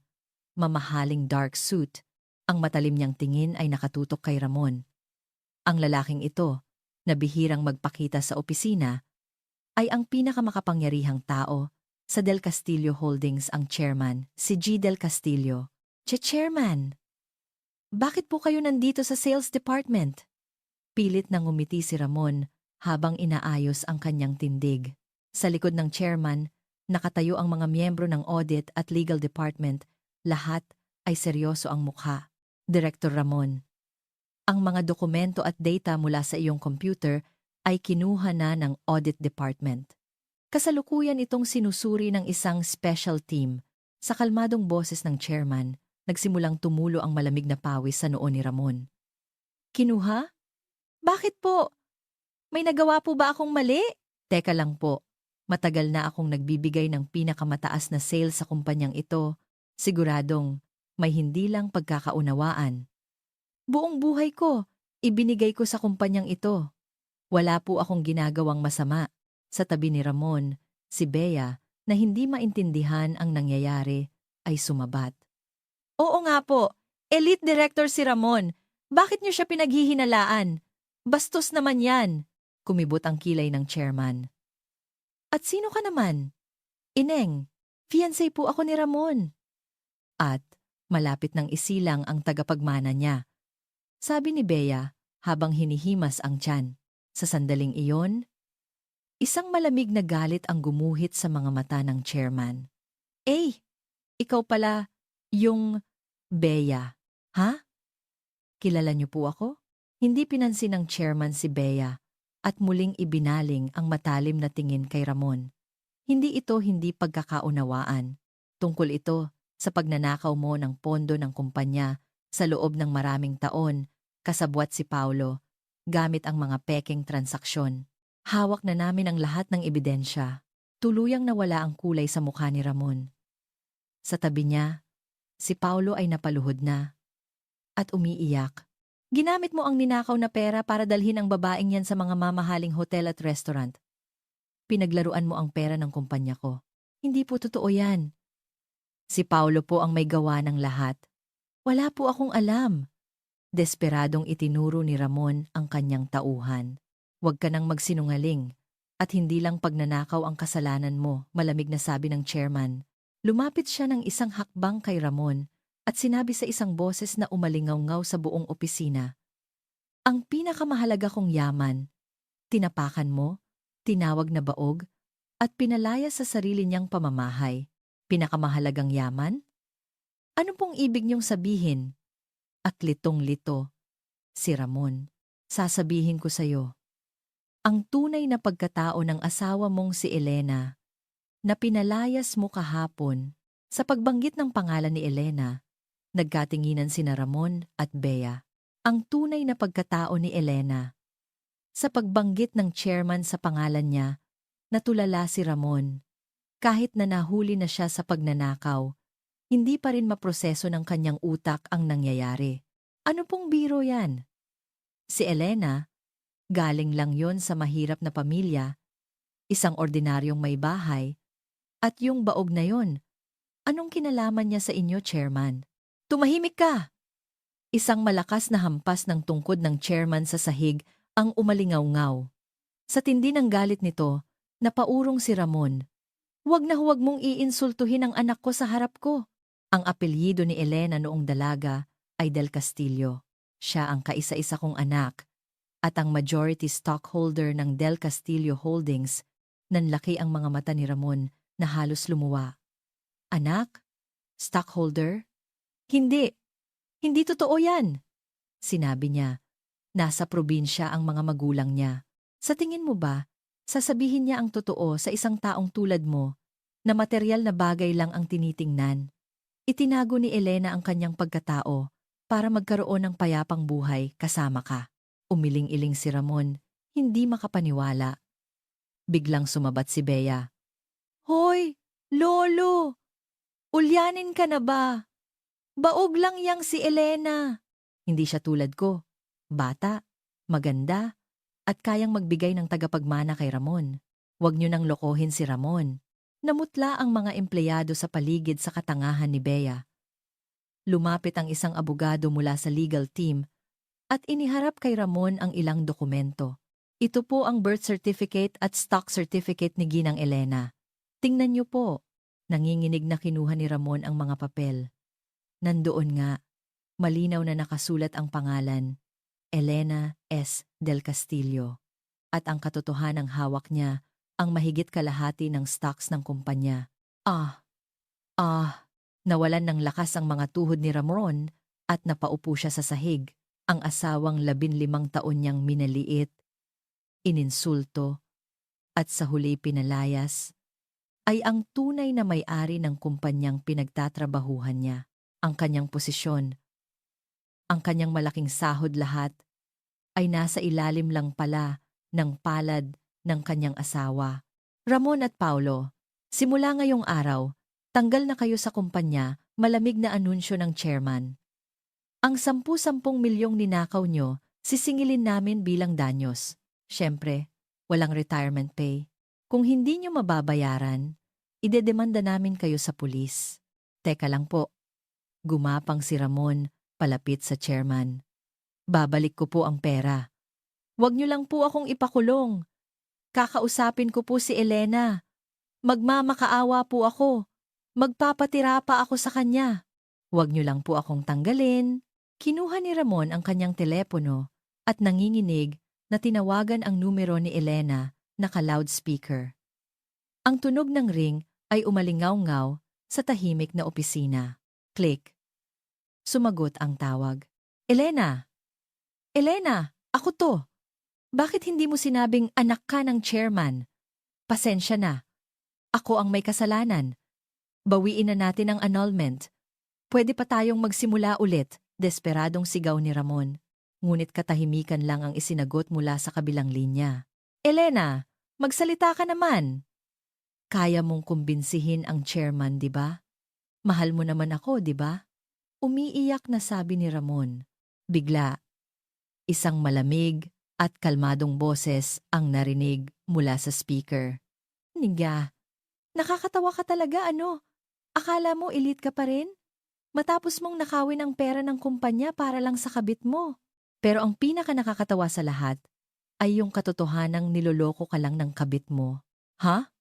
mamahaling dark suit. Ang matalim niyang tingin ay nakatutok kay Ramon. Ang lalaking ito, na bihirang magpakita sa opisina, ay ang pinakamakapangyarihang tao sa Del Castillo Holdings. Ang chairman, si G. Del Castillo. Chairman! Bakit po kayo nandito sa sales department? Pilit nang ngumiti si Ramon habang inaayos ang kanyang tindig. Sa likod ng chairman, nakatayo ang mga miyembro ng audit at legal department. Lahat ay seryoso ang mukha. Direktor Ramon, ang mga dokumento at data mula sa iyong computer ay kinuha na ng audit department. Kasalukuyan itong sinusuri ng isang special team. Sa kalmadong boses ng chairman, nagsimulang tumulo ang malamig na pawis sa noo ni Ramon. Kinuha? Bakit po? May nagawa po ba akong mali? Teka lang po. Matagal na akong nagbibigay ng pinakamataas na sales sa kumpanyang ito. Siguradong may hindi lang pagkakaunawaan. Buong buhay ko, ibinigay ko sa kumpanyang ito. Wala po akong ginagawang masama. Sa tabi ni Ramon, si Bea, na hindi maintindihan ang nangyayari, ay sumabat. Oo nga po, elite director si Ramon. Bakit niyo siya pinaghihinalaan? Bastos naman yan, kumibot ang kilay ng chairman. At sino ka naman? Ineng, fiancé po ako ni Ramon. At malapit ng isilang ang tagapagmana niya. Sabi ni Bea habang hinihimas ang tiyan. Sa sandaling iyon, isang malamig na galit ang gumuhit sa mga mata ng chairman. Ikaw pala yung Bea, ha? Kilala niyo po ako? Hindi pinansin ng chairman si Bea at muling ibinaling ang matalim na tingin kay Ramon. Hindi pagkakaunawaan. Tungkol ito sa pagnanakaw mo ng pondo ng kumpanya sa loob ng maraming taon, kasabwat si Paulo, gamit ang mga pekeng transaksyon. Hawak na namin ang lahat ng ebidensya. Tuluyang nawala ang kulay sa mukha ni Ramon. Sa tabi niya, si Paulo ay napaluhod na at umiiyak. Ginamit mo ang ninakaw na pera para dalhin ang babaeng yan sa mga mamahaling hotel at restaurant. Pinaglaruan mo ang pera ng kumpanya ko. Hindi po totoo yan. Si Paulo po ang may gawa ng lahat. Wala po akong alam. Desperadong itinuro ni Ramon ang kanyang tauhan. Huwag ka nang magsinungaling. At hindi lang pagnanakaw ang kasalanan mo, malamig na sabi ng chairman. Lumapit siya ng isang hakbang kay Ramon at sinabi sa isang boses na umalingaw-ngaw sa buong opisina. Ang pinakamahalaga kong yaman, tinapakan mo, tinawag na baog, at pinalaya sa sarili niyang pamamahay. Pinakamahalagang yaman? Ano pong ibig niyong sabihin? At litong-lito, si Ramon, sasabihin ko sa'yo. Ang tunay na pagkatao ng asawa mong si Elena, na pinalayas mo kahapon, sa pagbanggit ng pangalan ni Elena, nagkatinginan sina Ramon at Bea. Ang tunay na pagkatao ni Elena. Sa pagbanggit ng chairman sa pangalan niya, natulala si Ramon. Kahit na nahuli na siya sa pagnanakaw, hindi pa rin maproseso ng kanyang utak ang nangyayari. Ano pong biro yan? Si Elena, galing lang yon sa mahirap na pamilya, isang ordinaryong may bahay, at yung baog na yon, anong kinalaman niya sa inyo, chairman? Tumahimik ka! Isang malakas na hampas ng tungkod ng chairman sa sahig ang umalingaw-ngaw. Sa tindi ng galit nito, napaurong si Ramon. Huwag na huwag mong iinsultuhin ang anak ko sa harap ko. Ang apelyido ni Elena noong dalaga ay Del Castillo. Siya ang kaisa-isa kong anak at ang majority stockholder ng Del Castillo Holdings. Nanlaki ang mga mata ni Ramon na halos lumuwa. Anak? Stockholder? Hindi. Hindi totoo yan. Sinabi niya. Nasa probinsya ang mga magulang niya. Sa tingin mo ba, sasabihin niya ang totoo sa isang taong tulad mo na materyal na bagay lang ang tinitingnan? Itinago ni Elena ang kanyang pagkatao para magkaroon ng payapang buhay kasama ka. Umiling-iling si Ramon, hindi makapaniwala. Biglang sumabat si Bea. Hoy, Lolo! Ulyanin ka na ba? Baog lang yang si Elena. Hindi siya tulad ko. Bata, maganda, at kayang magbigay ng tagapagmana kay Ramon. Huwag niyo nang lokohin si Ramon. Namutla ang mga empleyado sa paligid sa katangahan ni Bea. Lumapit ang isang abogado mula sa legal team at iniharap kay Ramon ang ilang dokumento. Ito po ang birth certificate at stock certificate ni Ginang Elena. Tingnan niyo po. Nanginginig na kinuha ni Ramon ang mga papel. Nandoon nga, Malinaw na nakasulat ang pangalan, Elena S. Del Castillo. At ang katotohanang hawak niya, ang mahigit kalahati ng stocks ng kumpanya. Nawalan ng lakas ang mga tuhod ni Ramon at napaupo siya sa sahig. Ang asawang 15 taon niyang minaliit, ininsulto, at sa huli pinalayas, ay ang tunay na may-ari ng kumpanyang pinagtatrabahuhan niya. Ang kanyang posisyon, ang kanyang malaking sahod lahat, ay nasa ilalim lang pala ng palad ng kanyang asawa. Ramon at Paulo, simula ngayong araw, tanggal na kayo sa kumpanya, malamig na anunsyo ng chairman. Ang 10 milyong ninakaw nyo, sisingilin namin bilang danyos. Siyempre, walang retirement pay. Kung hindi nyo mababayaran, idedemanda namin kayo sa pulis. Teka lang po. Gumapang si Ramon, palapit sa chairman. Babalik ko po ang pera. Huwag nyo lang po akong ipakulong. Kakausapin ko po si Elena. Magmamakaawa po ako. Magpapatira pa ako sa kanya. Huwag nyo lang po akong tanggalin. Kinuha ni Ramon ang kanyang telepono at nanginginig na tinawagan ang numero ni Elena naka-loudspeaker. Ang tunog ng ring ay umalingaw-ngaw sa tahimik na opisina. Click. Sumagot ang tawag. Elena! Elena! Ako to! Bakit hindi mo sinabing anak ka ng chairman? Pasensya na. Ako ang may kasalanan. Bawiin na natin ang annulment. Pwede pa tayong magsimula ulit, desperadong sigaw ni Ramon. Ngunit katahimikan lang ang isinagot mula sa kabilang linya. Elena, magsalita ka naman. Kaya mong kumbinsihin ang chairman, di ba? Mahal mo naman ako, di ba? Umiiyak na sabi ni Ramon. Bigla, isang malamig at kalmadong boses ang narinig mula sa speaker. Niga, nakakatawa ka talaga ano? Akala mo elite ka pa rin? Matapos mong nakawin ang pera ng kumpanya para lang sa kabit mo. Pero ang pinaka nakakatawa sa lahat ay yung katotohanang niloloko ka lang ng kabit mo. Ha?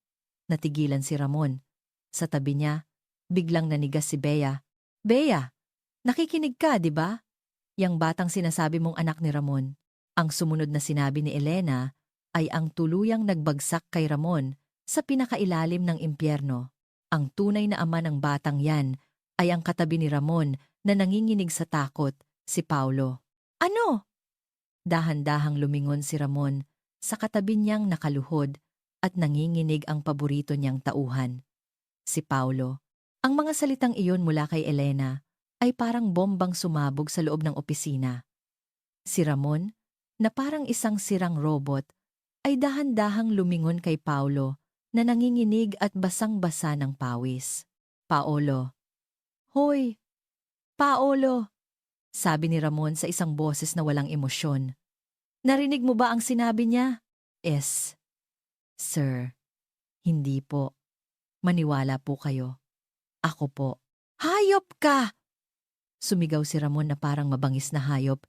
Natigilan si Ramon. Sa tabi niya, biglang nanigas si Bea. Bea, nakikinig ka, di ba? Yang batang sinasabi mong anak ni Ramon. Ang sumunod na sinabi ni Elena ay ang tuluyang nagbagsak kay Ramon sa pinakailalim ng impyerno. Ang tunay na ama ng batang yan ay ang katabi ni Ramon na nanginginig sa takot, si Paulo. Ano? Dahan-dahang lumingon si Ramon sa katabi niyang nakaluhod at nanginginig ang paborito niyang tauhan, si Paulo. Ang mga salitang iyon mula kay Elena ay parang bombang sumabog sa loob ng opisina. Si Ramon, na parang isang sirang robot, ay dahan-dahang lumingon kay Paulo na nanginginig at basang-basa ng pawis. Paolo. Hoy! Paolo! Sabi ni Ramon sa isang boses na walang emosyon. Narinig mo ba ang sinabi niya? Yes. Sir, hindi po. Maniwala po kayo. Ako po. Hayop ka! Sumigaw si Ramon na parang mabangis na hayop.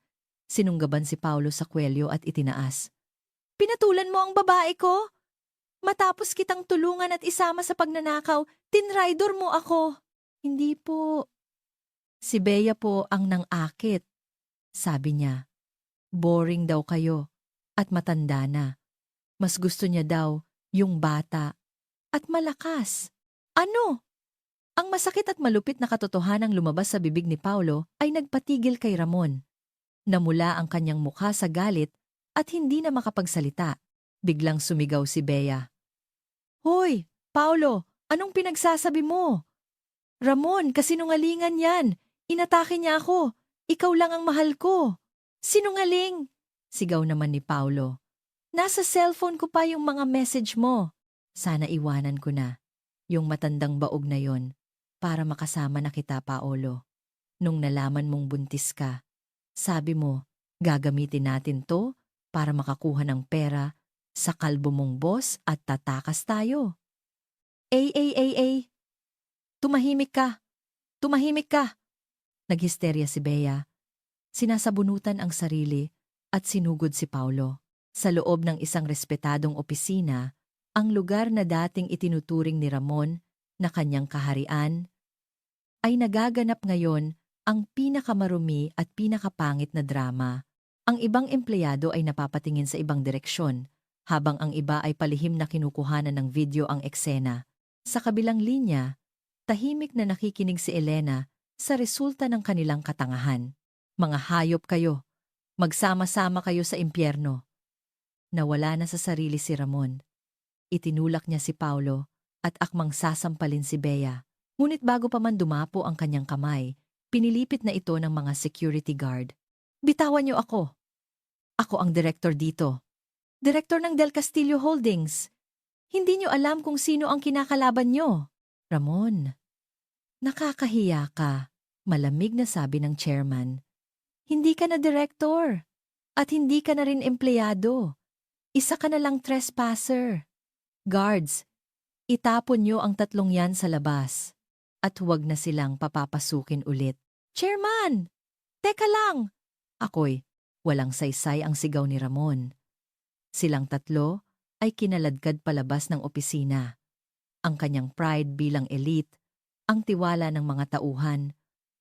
Sinunggaban si Paulo sa kwelyo at itinaas. Pinatulan mo ang babae ko? Matapos kitang tulungan at isama sa pagnanakaw, tinraidor mo ako. Hindi po. Si Bea po ang nang-akit. Sabi niya, boring daw kayo at matanda na. Mas gusto niya daw yung bata at malakas. Ano? Ang masakit at malupit na katotohanang lumabas sa bibig ni Paulo ay nagpatigil kay Ramon. Namula ang kanyang mukha sa galit at hindi na makapagsalita. Biglang sumigaw si Bea. Hoy, Paulo, anong pinagsasabi mo? Ramon, kasinungalingan yan. Inatake niya ako. Ikaw lang ang mahal ko. Sinungaling! Sigaw naman ni Paulo. Nasa cellphone ko pa yung mga message mo. Sana iwanan ko na yung matandang baog na yon para makasama na kita, Paolo. Nung nalaman mong buntis ka, sabi mo, gagamitin natin to para makakuha ng pera sa kalbo mong boss at tatakas tayo. Ay. Tumahimik ka. Tumahimik ka. Naghisterya si Bea. Sinasabunutan ang sarili at sinugod si Paulo. Sa loob ng isang respetadong opisina, ang lugar na dating itinuturing ni Ramon na kanyang kaharian, ay nagaganap ngayon ang pinakamarumi at pinakapangit na drama. Ang ibang empleyado ay napapatingin sa ibang direksyon, habang ang iba ay palihim na kinukuhanan ng video ang eksena. Sa kabilang linya, tahimik na nakikinig si Elena sa resulta ng kanilang katangahan. Mga hayop kayo, magsama-sama kayo sa impyerno. Nawala na sa sarili si Ramon. Itinulak niya si Paulo at akmang sasampalin si Bea. Ngunit bago pa man dumapo ang kanyang kamay, pinilipit na ito ng mga security guard. Bitawan niyo ako. Ako ang direktor dito. Direktor ng Del Castillo Holdings. Hindi niyo alam kung sino ang kinakalaban niyo. Ramon, nakakahiya ka. Malamig na sabi ng chairman. Hindi ka na direktor. At hindi ka na rin empleyado. Isa ka na lang trespasser. Guards, itapon niyo ang tatlong yan sa labas. At huwag na silang papapasukin ulit. Chairman! Teka lang! Ako'y walang saysay ang sigaw ni Ramon. Silang tatlo ay kinaladkad palabas ng opisina. Ang kanyang pride bilang elite, ang tiwala ng mga tauhan,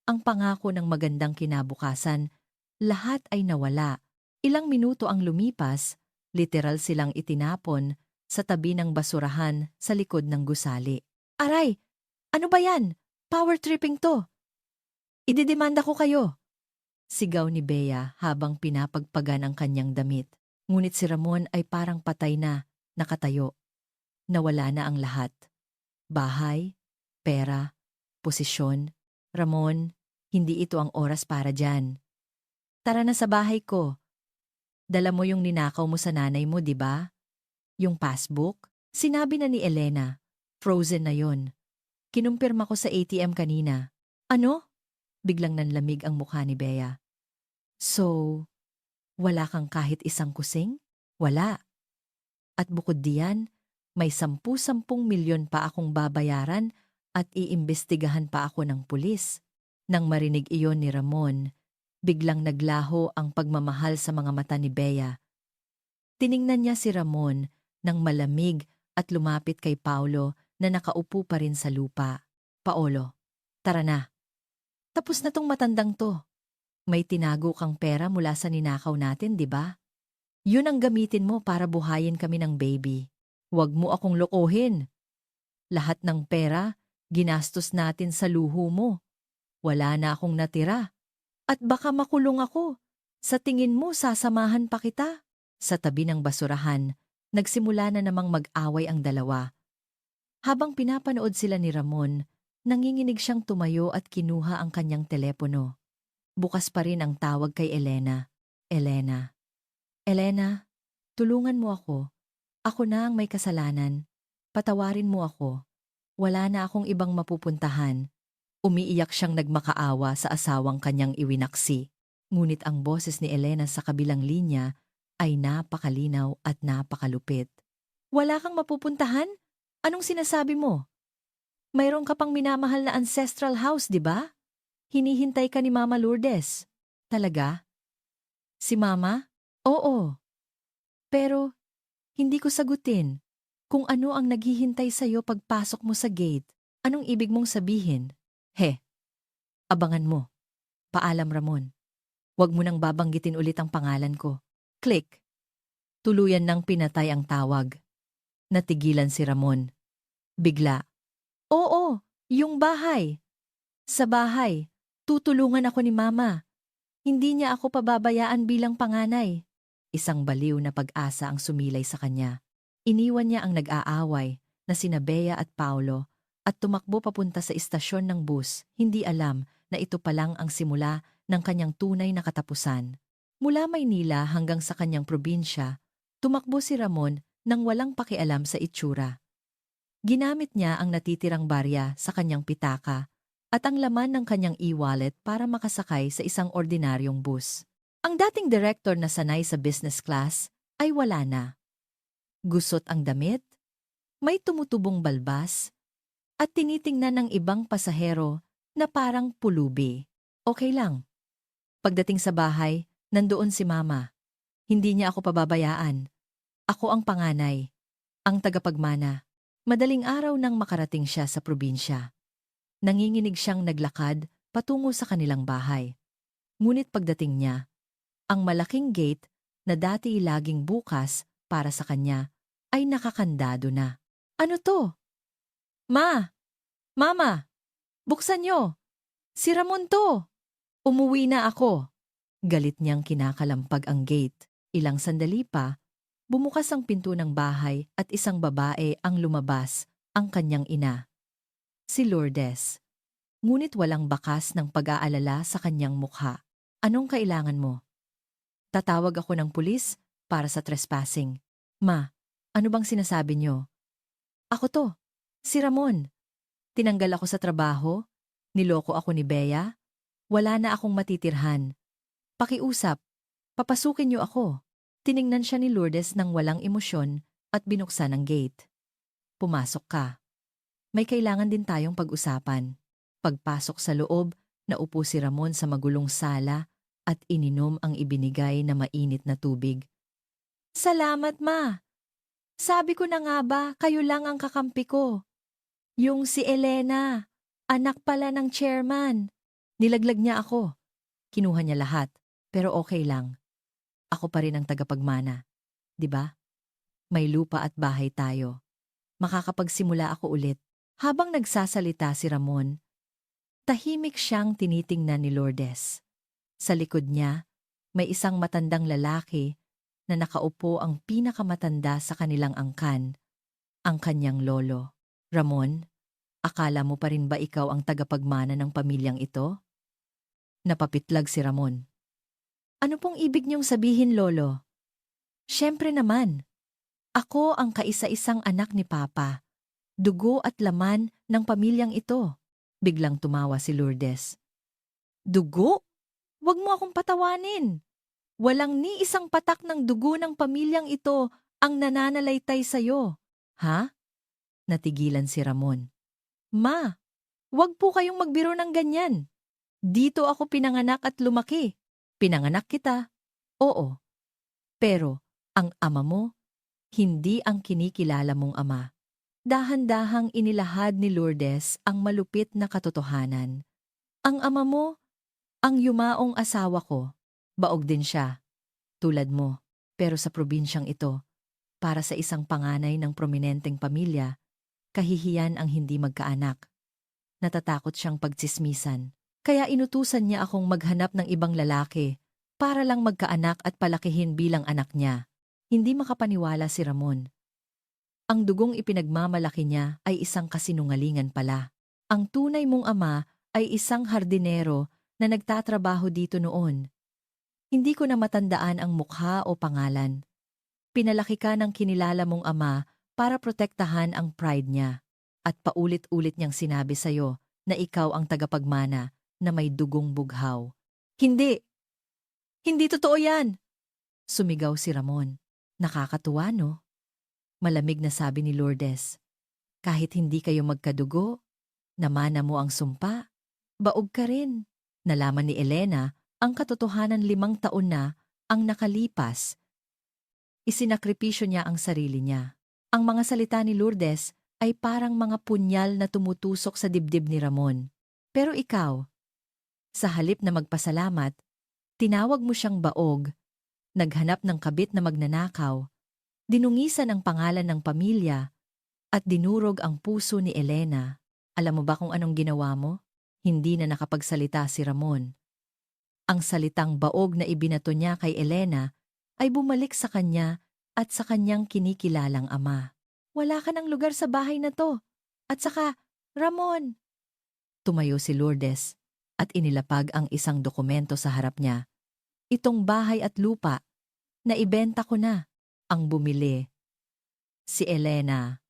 ang pangako ng magandang kinabukasan, lahat ay nawala. Ilang minuto ang lumipas, literal silang itinapon sa tabi ng basurahan sa likod ng gusali. Aray! Ano ba yan? Power tripping to! Ididemanda ko kayo! Sigaw ni Bea habang pinapagpagan ang kanyang damit. Ngunit si Ramon ay parang patay na, nakatayo. Nawala na ang lahat. Bahay, pera, posisyon. Ramon, hindi ito ang oras para dyan. Tara na sa bahay ko. Dala mo yung ninakaw mo sa nanay mo, di ba? Yung passbook? Sinabi na ni Elena. Frozen na yon. Kinumpirma ko sa ATM kanina. Ano? Biglang nanlamig ang mukha ni Bea. So, wala kang kahit isang kusing? Wala. At bukod diyan, may 10-10 milyon pa akong babayaran at iimbestigahan pa ako ng pulis. Nang marinig iyon ni Ramon, biglang naglaho ang pagmamahal sa mga mata ni Bea. Tiningnan niya si Ramon nang malamig at lumapit kay Paulo na nakaupo pa rin sa lupa. Paolo, tara na. Tapos na tong matandang to. May tinago kang pera mula sa ninakaw natin, di ba? Yun ang gamitin mo para buhayin kami ng baby. Huwag mo akong lokohin. Lahat ng pera, ginastos natin sa luho mo. Wala na akong natira. At baka makulong ako. Sa tingin mo, sasamahan pa kita? Sa tabi ng basurahan, nagsimula na namang mag-away ang dalawa. Habang pinapanood sila ni Ramon, nanginginig siyang tumayo at kinuha ang kanyang telepono. Bukas pa rin ang tawag kay Elena. Elena. Elena, tulungan mo ako. Ako na ang may kasalanan. Patawarin mo ako. Wala na akong ibang mapupuntahan. Umiiyak siyang nagmakaawa sa asawang kanyang iwinaksi. Ngunit ang boses ni Elena sa kabilang linya ay napakalinaw at napakalupit. Wala kang mapupuntahan? Anong sinasabi mo? Mayroon ka pang minamahal na ancestral house, di ba? Hinihintay ka ni Mama Lourdes. Talaga? Si Mama? Oo. Pero, hindi ko sagutin. Kung ano ang naghihintay sa'yo pagpasok mo sa gate, anong ibig mong sabihin? Abangan mo. Paalam, Ramon. Huwag mo nang babanggitin ulit ang pangalan ko. Click. Tuluyan nang pinatay ang tawag. Natigilan si Ramon. Bigla. Oo, yung bahay. Sa bahay. Tutulungan ako ni Mama. Hindi niya ako pababayaan bilang panganay. Isang baliw na pag-asa ang sumilay sa kanya. Iniwan niya ang nag-aaway na sina Bea at Paulo at tumakbo papunta sa istasyon ng bus, hindi alam na ito palang ang simula ng kanyang tunay na katapusan. Mula Maynila hanggang sa kanyang probinsya, tumakbo si Ramon nang walang pakialam sa itsura. Ginamit niya ang natitirang barya sa kanyang pitaka at ang laman ng kanyang e-wallet para makasakay sa isang ordinaryong bus. Ang dating direktor na sanay sa business class ay wala na. Gusot ang damit, may tumutubong balbas, at tinitingnan ng ibang pasahero na parang pulubi. Okay lang. Pagdating sa bahay, nandoon si Mama. Hindi niya ako pababayaan. Ako ang panganay, ang tagapagmana. Madaling araw nang makarating siya sa probinsya. Nanginginig siyang naglakad patungo sa kanilang bahay. Ngunit pagdating niya, ang malaking gate na dati laging bukas para sa kanya ay nakakandado na. Ano to? Ma! Mama! Buksan niyo! Si Ramon to! Umuwi na ako! Galit niyang kinakalampag ang gate. Ilang sandali pa, bumukas ang pinto ng bahay at isang babae ang lumabas, ang kanyang ina. Si Lourdes. Ngunit walang bakas ng pag-aalala sa kanyang mukha. Anong kailangan mo? Tatawag ako ng pulis para sa trespassing. Ma, ano bang sinasabi niyo? Ako to, si Ramon. Tinanggal ako sa trabaho, niloko ako ni Bea, wala na akong matitirhan. Pakiusap, papasukin niyo ako. Tiningnan siya ni Lourdes ng walang emosyon at binuksan ang gate. Pumasok ka. May kailangan din tayong pag-usapan. Pagpasok sa loob, naupo si Ramon sa magulong sala at ininom ang ibinigay na mainit na tubig. Salamat, Ma. Sabi ko na nga ba, kayo lang ang kakampi ko. Yung si Elena, anak pala ng chairman. Nilaglag niya ako. Kinuha niya lahat, pero okay lang. Ako pa rin ang tagapagmana. 'Di ba? May lupa at bahay tayo. Makakapagsimula ako ulit. Habang nagsasalita si Ramon, tahimik siyang tinitingnan ni Lourdes. Sa likod niya, may isang matandang lalaki na nakaupo ang pinakamatanda sa kanilang angkan, ang kanyang lolo. Ramon, akala mo pa rin ba ikaw ang tagapagmana ng pamilyang ito? Napapitlag si Ramon. Ano pong ibig niyong sabihin, Lolo? Siyempre naman. Ako ang kaisa-isang anak ni Papa. Dugo at laman ng pamilyang ito. Biglang tumawa si Lourdes. Dugo? Huwag mo akong patawanin. Walang ni isang patak ng dugo ng pamilyang ito ang nananalaytay sa'yo. Ha? Natigilan si Ramon. Ma, huwag po kayong magbiro ng ganyan. Dito ako pinanganak at lumaki. Pinanganak kita. Oo. Pero ang ama mo, hindi ang kinikilala mong ama. Dahan-dahang inilahad ni Lourdes ang malupit na katotohanan. Ang ama mo, ang yumaong asawa ko, baog din siya, tulad mo. Pero sa probinsyang ito, para sa isang panganay ng prominenteng pamilya, kahihiyan ang hindi magkaanak. Natatakot siyang pagtsismisan. Kaya inutusan niya akong maghanap ng ibang lalaki para lang magkaanak at palakihin bilang anak niya. Hindi makapaniwala si Ramon. Ang dugong ipinagmamalaki niya ay isang kasinungalingan pala. Ang tunay mong ama ay isang hardinero na nagtatrabaho dito noon. Hindi ko na matandaan ang mukha o pangalan. Pinalaki ka ng kinilala mong ama para protektahan ang pride niya. At paulit-ulit niyang sinabi sa'yo na ikaw ang tagapagmana na may dugong bughaw. Hindi! Hindi totoo yan! Sumigaw si Ramon. Nakakatuwa, no? Malamig na sabi ni Lourdes. Kahit hindi kayo magkadugo, namana mo ang sumpa, baog ka rin. Nalaman ni Elena ang katotohanan 5 taon na ang nakalipas. Isinakripisyo niya ang sarili niya. Ang mga salita ni Lourdes ay parang mga punyal na tumutusok sa dibdib ni Ramon. Pero ikaw, sa halip na magpasalamat, tinawag mo siyang baog, naghanap ng kabit na magnanakaw, dinungisan ang pangalan ng pamilya, at dinurog ang puso ni Elena. Alam mo ba kung anong ginawa mo? Hindi na nakapagsalita si Ramon. Ang salitang baog na ibinato niya kay Elena ay bumalik sa kanya at sa kanyang kinikilalang ama. Wala ka ng lugar sa bahay na to. At saka, Ramon! Tumayo si Lourdes at inilapag ang isang dokumento sa harap niya. Itong bahay at lupa, naibenta ko na. Ang bumili, si Elena,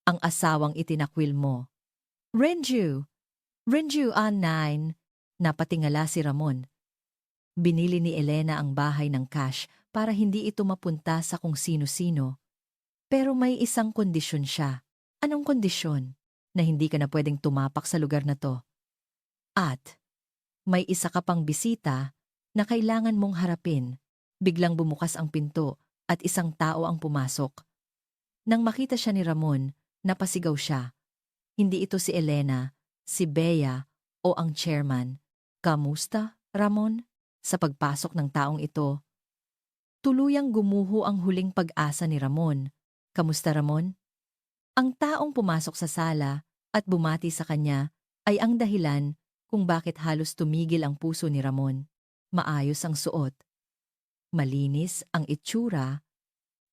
ang asawang itinakwil mo. Renju on 9, napatingala si Ramon. Binili ni Elena ang bahay ng cash para hindi ito mapunta sa kung sino-sino. Pero may isang kondisyon siya. Anong kondisyon? Na hindi ka na pwedeng tumapak sa lugar na to. At may isa ka pang bisita na kailangan mong harapin. Biglang bumukas ang pinto at isang tao ang pumasok. Nang makita siya ni Ramon, napasigaw siya. Hindi ito si Elena, si Bea o ang chairman. Kamusta, Ramon? Sa pagpasok ng taong ito, tuluyang gumuho ang huling pag-asa ni Ramon. Kamusta, Ramon? Ang taong pumasok sa sala at bumati sa kanya ay ang dahilan kung bakit halos tumigil ang puso ni Ramon. Maayos ang suot. Malinis ang itsura.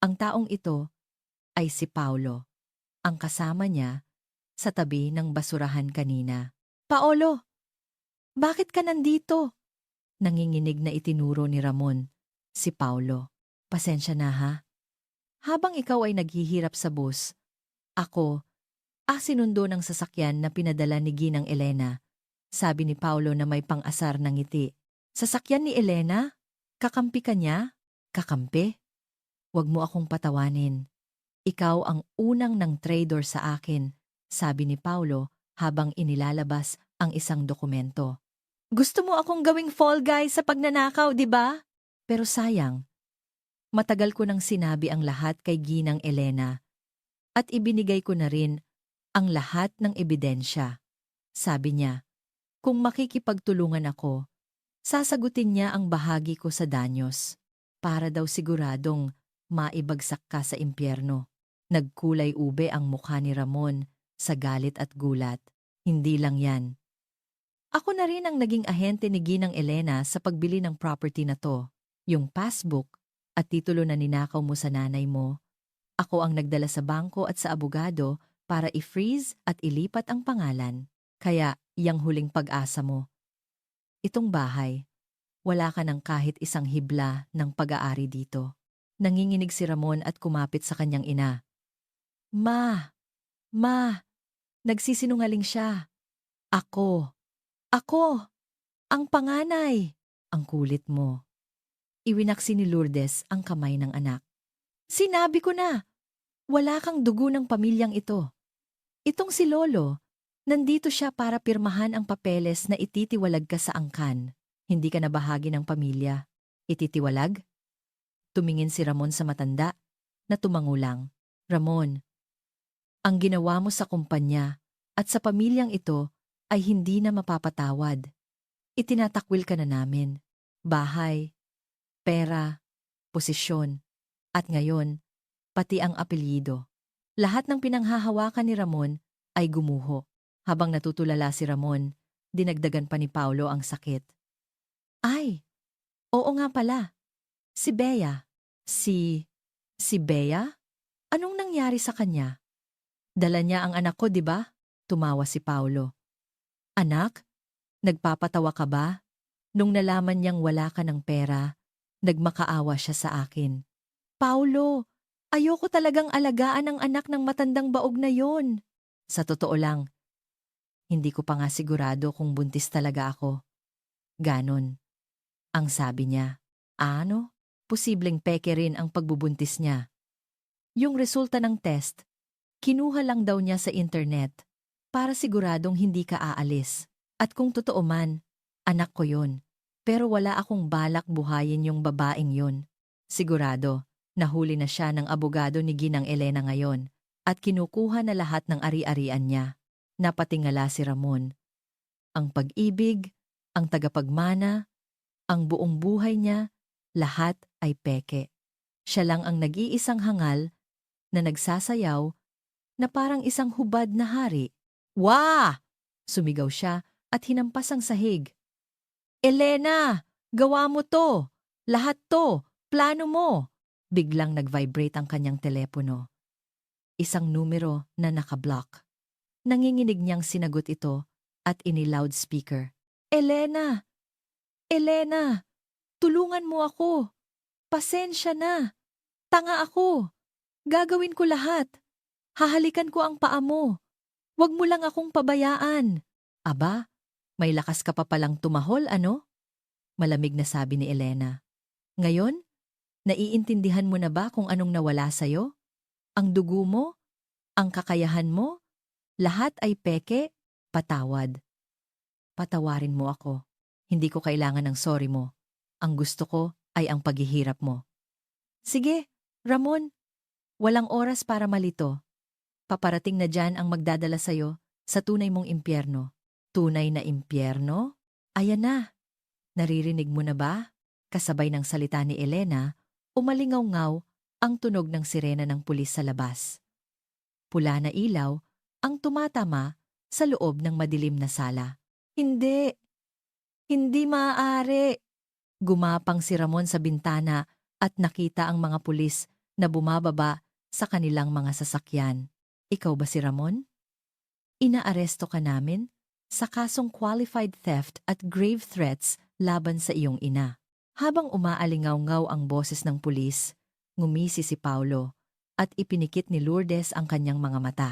Ang taong ito ay si Paulo, ang kasama niya sa tabi ng basurahan kanina. Paolo, bakit ka nandito? Nanginginig na itinuro ni Ramon si Paulo. Pasensya na ha. Habang ikaw ay naghihirap sa bus, ako, sinundo ng sasakyan na pinadala ni Ginang Elena. Sabi ni Paulo na may pang-asar ng ngiti. Sasakyan ni Elena? Kakampi ka niya? Kakampi? Huwag mo akong patawanin. Ikaw ang unang ng traitor sa akin, sabi ni Paulo habang inilalabas ang isang dokumento. Gusto mo akong gawing fall guy sa pagnanakaw, di ba? Pero sayang, matagal ko nang sinabi ang lahat kay Ginang Elena at ibinigay ko na rin ang lahat ng ebidensya. Sabi niya, kung makikipagtulungan ako, sasagutin niya ang bahagi ko sa danyos para daw siguradong maibagsak ka sa impyerno. Nagkulay ube ang mukha ni Ramon sa galit at gulat. Hindi lang yan. Ako na rin ang naging ahente ni Ginang Elena sa pagbili ng property na to. Yung passbook at titulo na ninakaw mo sa nanay mo. Ako ang nagdala sa bangko at sa abogado para i-freeze at ilipat ang pangalan. Kaya, yang huling pag-asa mo. Itong bahay, wala ka ng kahit isang hibla ng pag-aari dito. Nanginginig si Ramon at kumapit sa kanyang ina. Ma! Nagsisinungaling siya. Ako! Ang panganay! Ang kulit mo. Iwinaksi ni Lourdes ang kamay ng anak. Sinabi ko na, wala kang dugo ng pamilyang ito. Itong si Lolo, nandito siya para pirmahan ang papeles na ititiwalag ka sa angkan. Hindi ka na bahagi ng pamilya. Ititiwalag? Tumingin si Ramon sa matanda na tumangulang. Ramon, ang ginawa mo sa kumpanya at sa pamilyang ito ay hindi na mapapatawad. Itinatakwil ka na namin. Bahay, pera, posisyon, at ngayon, pati ang apelyido. Lahat ng pinanghahawakan ni Ramon ay gumuho. Habang natutulala si Ramon, dinagdagan pa ni Paulo ang sakit. Ay, oo nga pala. Si Bea. Si Bea? Anong nangyari sa kanya? Dala niya ang anak ko, di ba? Tumawa si Paulo. Anak? Nagpapatawa ka ba? Nung nalaman niyang wala ka ng pera, nagmakaawa siya sa akin. Paulo, ayoko talagang alagaan ang anak ng matandang baog na yon. Sa totoo lang, hindi ko pa nga sigurado kung buntis talaga ako. Ganon. Ang sabi niya. Ano? Posibleng peke rin ang pagbubuntis niya. Yung resulta ng test, kinuha lang daw niya sa internet para siguradong hindi ka aalis. At kung totoo man, anak ko yon. Pero wala akong balak buhayin yung babaeng yon. Sigurado, nahuli na siya ng abogado ni Ginang Elena ngayon at kinukuha na lahat ng ari-arian niya. Napatingala si Ramon. Ang pag-ibig, ang tagapagmana, ang buong buhay niya, lahat ay peke. Siya lang ang nag-iisang hangal na nagsasayaw na parang isang hubad na hari. Wah! Sumigaw siya at hinampas ang sahig. Elena! Gawa mo to! Lahat to! Plano mo! Biglang nag-vibrate ang kanyang telepono. Isang numero na nakablock. Nanginginig niyang sinagot ito at ini-loudspeaker. Elena! Elena! Tulungan mo ako! Pasensya na! Tanga ako! Gagawin ko lahat! Hahalikan ko ang paa mo! Huwag mo lang akong pabayaan! Aba, may lakas ka pa palang tumahol, ano? Malamig na sabi ni Elena. Ngayon, naiintindihan mo na ba kung anong nawala sa'yo? Ang dugo mo? Ang kakayahan mo? Lahat ay peke? Patawad. Patawarin mo ako. Hindi ko kailangan ng sorry mo. Ang gusto ko ay ang paghihirap mo. Sige, Ramon. Walang oras para malito. Paparating na dyan ang magdadala sa'yo sa tunay mong impyerno. Tunay na impyerno? Ayan na. Naririnig mo na ba? Kasabay ng salita ni Elena, umalingaw-ngaw ang tunog ng sirena ng pulis sa labas. Pula na ilaw ang tumatama sa loob ng madilim na sala. Hindi! Hindi maaari! Gumapang si Ramon sa bintana at nakita ang mga pulis na bumababa sa kanilang mga sasakyan. Ikaw ba si Ramon? Inaaresto ka namin sa kasong qualified theft at grave threats laban sa iyong ina. Habang umaalingaw-ngaw ang boses ng pulis, ngumisi si Paulo at ipinikit ni Lourdes ang kanyang mga mata.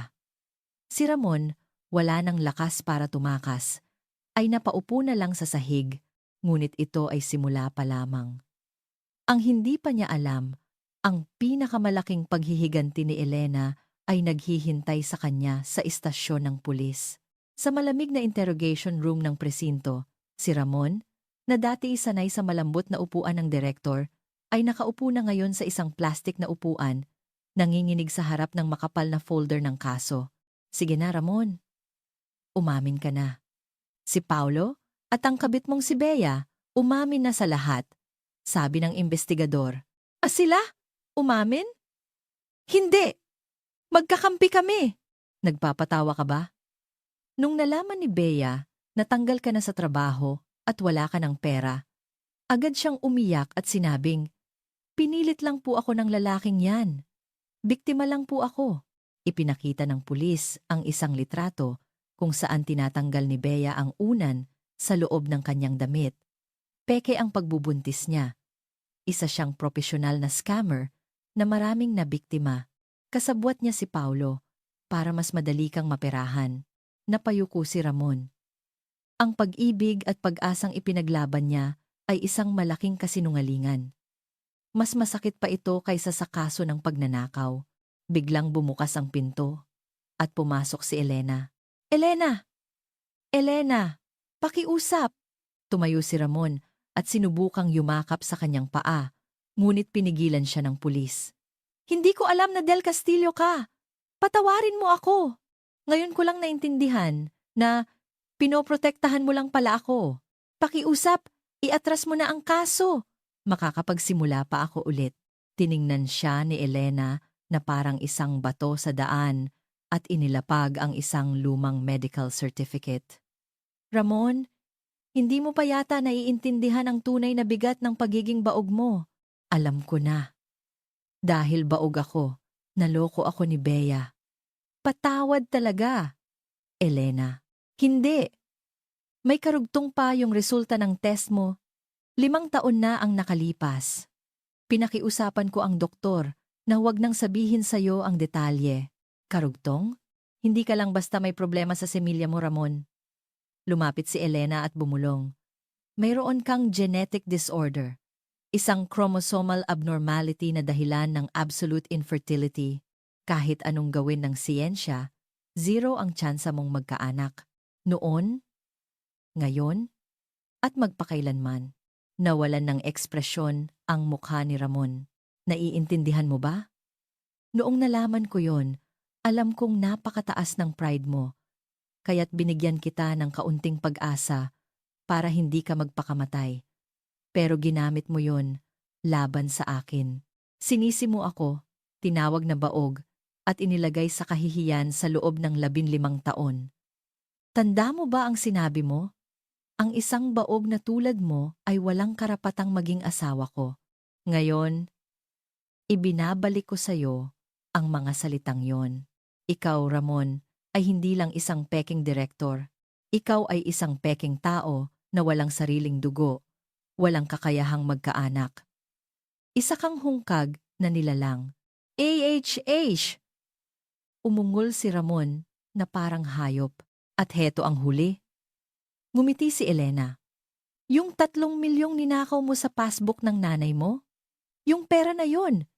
Si Ramon, wala ng lakas para tumakas, ay napaupo na lang sa sahig, ngunit ito ay simula pa lamang. Ang hindi pa niya alam, ang pinakamalaking paghihiganti ni Elena ay naghihintay sa kanya sa istasyon ng pulis. Sa malamig na interrogation room ng presinto, si Ramon, na dati sanay sa malambot na upuan ng direktor, ay nakaupo na ngayon sa isang plastik na upuan, nanginginig sa harap ng makapal na folder ng kaso. Sige na, Ramon. Umamin ka na. Si Paulo at ang kabit mong si Bea, umamin na sa lahat. Sabi ng investigador. Sila? Umamin? Hindi! Magkakampi kami! Nagpapatawa ka ba? Nung nalaman ni Bea, natanggal ka na sa trabaho at wala ka ng pera, agad siyang umiyak at sinabing, pinilit lang po ako ng lalaking yan. Biktima lang po ako. Ipinakita ng pulis ang isang litrato kung saan tinatanggal ni Bea ang unan sa loob ng kanyang damit. Peke ang pagbubuntis niya. Isa siyang propesyonal na scammer na maraming nabiktima. Kasabwat niya si Paulo para mas madali kang maperahan. Napayuko si Ramon. Ang pag-ibig at pag-asang ipinaglaban niya ay isang malaking kasinungalingan. Mas masakit pa ito kaysa sa kaso ng pagnanakaw. Biglang bumukas ang pinto at pumasok si Elena. Elena! Elena! Pakiusap! Tumayo si Ramon at sinubukang yumakap sa kanyang paa, ngunit pinigilan siya ng pulis. Hindi ko alam na Del Castillo ka! Patawarin mo ako! Ngayon ko lang naintindihan na pinoprotektahan mo lang pala ako. Pakiusap, iatras mo na ang kaso. Makakapagsimula pa ako ulit. Tiningnan siya ni Elena na parang isang bato sa daan at inilapag ang isang lumang medical certificate. Ramon, hindi mo pa yata naiintindihan ang tunay na bigat ng pagiging baog mo. Alam ko na. Dahil baog ako, naloko ako ni Bea. Patawad talaga. Elena, hindi. May karugtong pa yung resulta ng test mo. 5 taon na ang nakalipas. Pinakiusapan ko ang doktor na huwag nang sabihin sa'yo ang detalye. Karugtong? Hindi ka lang basta may problema sa semilya mo, Ramon. Lumapit si Elena at bumulong. Mayroon kang genetic disorder. Isang chromosomal abnormality na dahilan ng absolute infertility. Kahit anong gawin ng siyensya, 0 ang tsansa mong magkaanak. Noon, ngayon, at magpakailanman. Nawalan ng ekspresyon ang mukha ni Ramon. Naiintindihan mo ba? Noong nalaman ko yon, alam kong napakataas ng pride mo, kaya't binigyan kita ng kaunting pag-asa para hindi ka magpakamatay. Pero ginamit mo yon laban sa akin. Sinisi mo ako, tinawag na baog, at inilagay sa kahihiyan sa loob ng 15 taon. Tanda mo ba ang sinabi mo? Ang isang baog na tulad mo ay walang karapatang maging asawa ko. Ngayon, ibinabalik ko sa iyo ang mga salitang yon. Ikaw, Ramon, ay hindi lang isang peking direktor. Ikaw ay isang peking tao na walang sariling dugo, walang kakayahang magkaanak. Isa kang hungkag na nilalang. AHH! Umungol si Ramon na parang hayop. At heto ang huli. Ngumiti si Elena. Yung 3 milyong ninakaw mo sa passbook ng nanay mo? Yung pera na yon,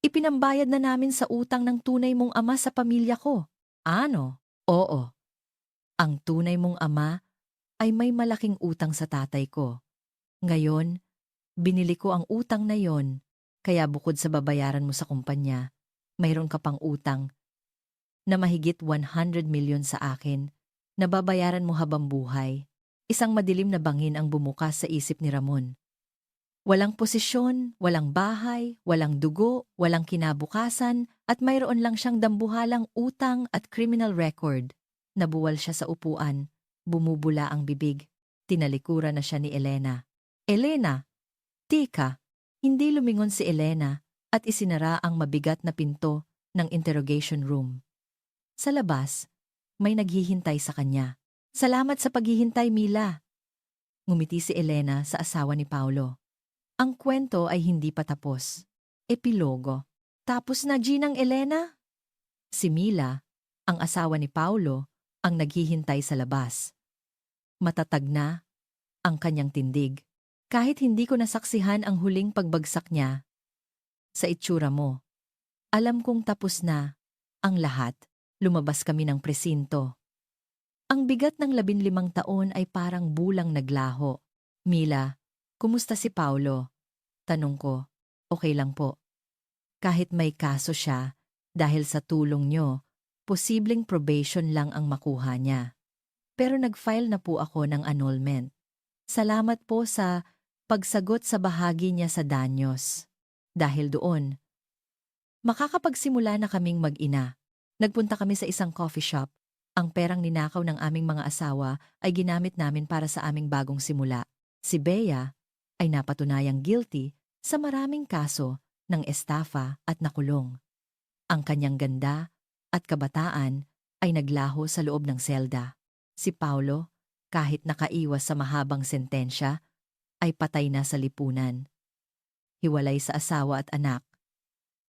ipinambayad na namin sa utang ng tunay mong ama sa pamilya ko. Ano? Oo. Ang tunay mong ama ay may malaking utang sa tatay ko. Ngayon, binili ko ang utang na yon, kaya bukod sa babayaran mo sa kumpanya, mayroon ka pang utang na mahigit 100 milyon sa akin nababayaran mo habang buhay. Isang madilim na bangin ang bumukas sa isip ni Ramon. Walang posisyon, walang bahay, walang dugo, walang kinabukasan, at mayroon lang siyang dambuhalang utang at criminal record. Nabuwal siya sa upuan, bumubula ang bibig. Tinalikuran na siya ni Elena. Elena! Tika! Hindi lumingon si Elena at isinara ang mabigat na pinto ng interrogation room. Sa labas, may naghihintay sa kanya. Salamat sa paghihintay, Mila. Ngumiti si Elena sa asawa ni Paulo. Ang kwento ay hindi pa tapos. Epilogo. Tapos na, Ginang Elena? Si Mila, ang asawa ni Paulo, ang naghihintay sa labas. Matatag na ang kanyang tindig. Kahit hindi ko nasaksihan ang huling pagbagsak niya, sa itsura mo, alam kong tapos na ang lahat. Lumabas kami ng presinto. Ang bigat ng 15 taon ay parang bulang naglaho. Mila, kumusta si Paulo? Tanong ko, okay lang po. Kahit may kaso siya, dahil sa tulong nyo, posibleng probation lang ang makuha niya. Pero nag-file na po ako ng annulment. Salamat po sa pagsagot sa bahagi niya sa danyos. Dahil doon, makakapagsimula na kaming mag-ina. Nagpunta kami sa isang coffee shop. Ang perang ninakaw ng aming mga asawa ay ginamit namin para sa aming bagong simula. Si Bea ay napatunayang guilty sa maraming kaso ng estafa at nakulong. Ang kanyang ganda at kabataan ay naglaho sa loob ng selda. Si Paulo, kahit nakaiwas sa mahabang sentensya, ay patay na sa lipunan. Hiwalay sa asawa at anak.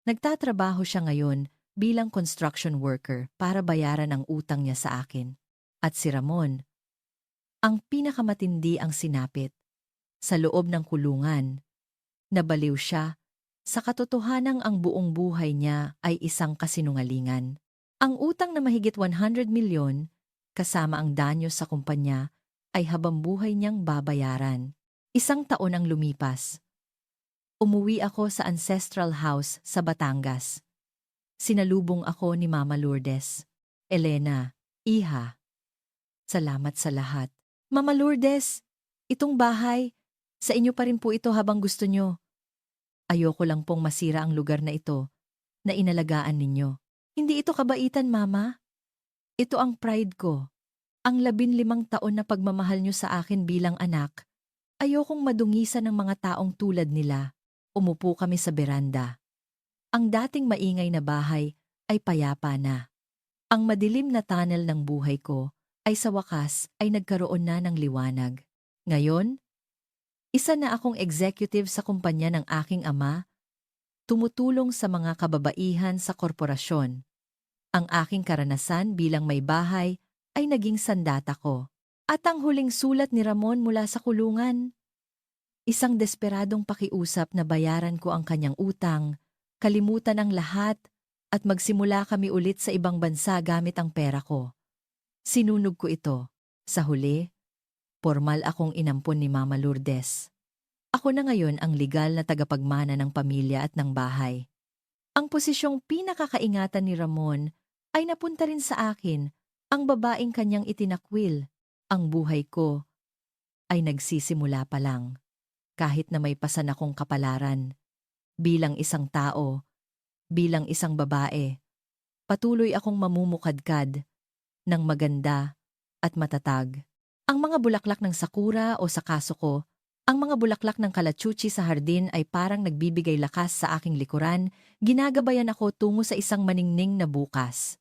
Nagtatrabaho siya ngayon bilang construction worker para bayaran ang utang niya sa akin. At si Ramon, ang pinakamatindi ang sinapit. Sa loob ng kulungan, nabaliw siya sa katotohanang ang buong buhay niya ay isang kasinungalingan. Ang utang na mahigit 100 milyon, kasama ang danyo sa kumpanya, ay habang buhay niyang babayaran. 1 taon ang lumipas. Umuwi ako sa ancestral house sa Batangas. Sinalubong ako ni Mama Lourdes. Elena, iha. Salamat sa lahat. Mama Lourdes, itong bahay, sa inyo pa rin po ito habang gusto nyo. Ayoko lang pong masira ang lugar na ito na inalagaan ninyo. Hindi ito kabaitan, Mama. Ito ang pride ko. Ang 15 taon na pagmamahal nyo sa akin bilang anak. Ayokong madungisan ng mga taong tulad nila. Umupo kami sa beranda. Ang dating maingay na bahay ay payapa na. Ang madilim na tunnel ng buhay ko ay sa wakas ay nagkaroon na ng liwanag. Ngayon, isa na akong executive sa kumpanya ng aking ama, tumutulong sa mga kababaihan sa korporasyon. Ang aking karanasan bilang may bahay ay naging sandata ko. At ang huling sulat ni Ramon mula sa kulungan, isang desperadong pakiusap na bayaran ko ang kanyang utang, kalimutan ang lahat at magsimula kami ulit sa ibang bansa gamit ang pera ko. Sinunog ko ito. Sa huli, formal akong inampon ni Mama Lourdes. Ako na ngayon ang legal na tagapagmana ng pamilya at ng bahay. Ang posisyong pinakakaingatan ni Ramon ay napunta rin sa akin, ang babaeng kanyang itinakwil. Ang buhay ko ay nagsisimula pa lang, kahit na may pasan akong kapalaran. Bilang isang tao, bilang isang babae, patuloy akong mamumukadkad ng maganda at matatag. Ang mga bulaklak ng sakura o sa kaso ko, ang mga bulaklak ng kalachuchi sa hardin ay parang nagbibigay lakas sa aking likuran, ginagabayan ako tungo sa isang maningning na bukas.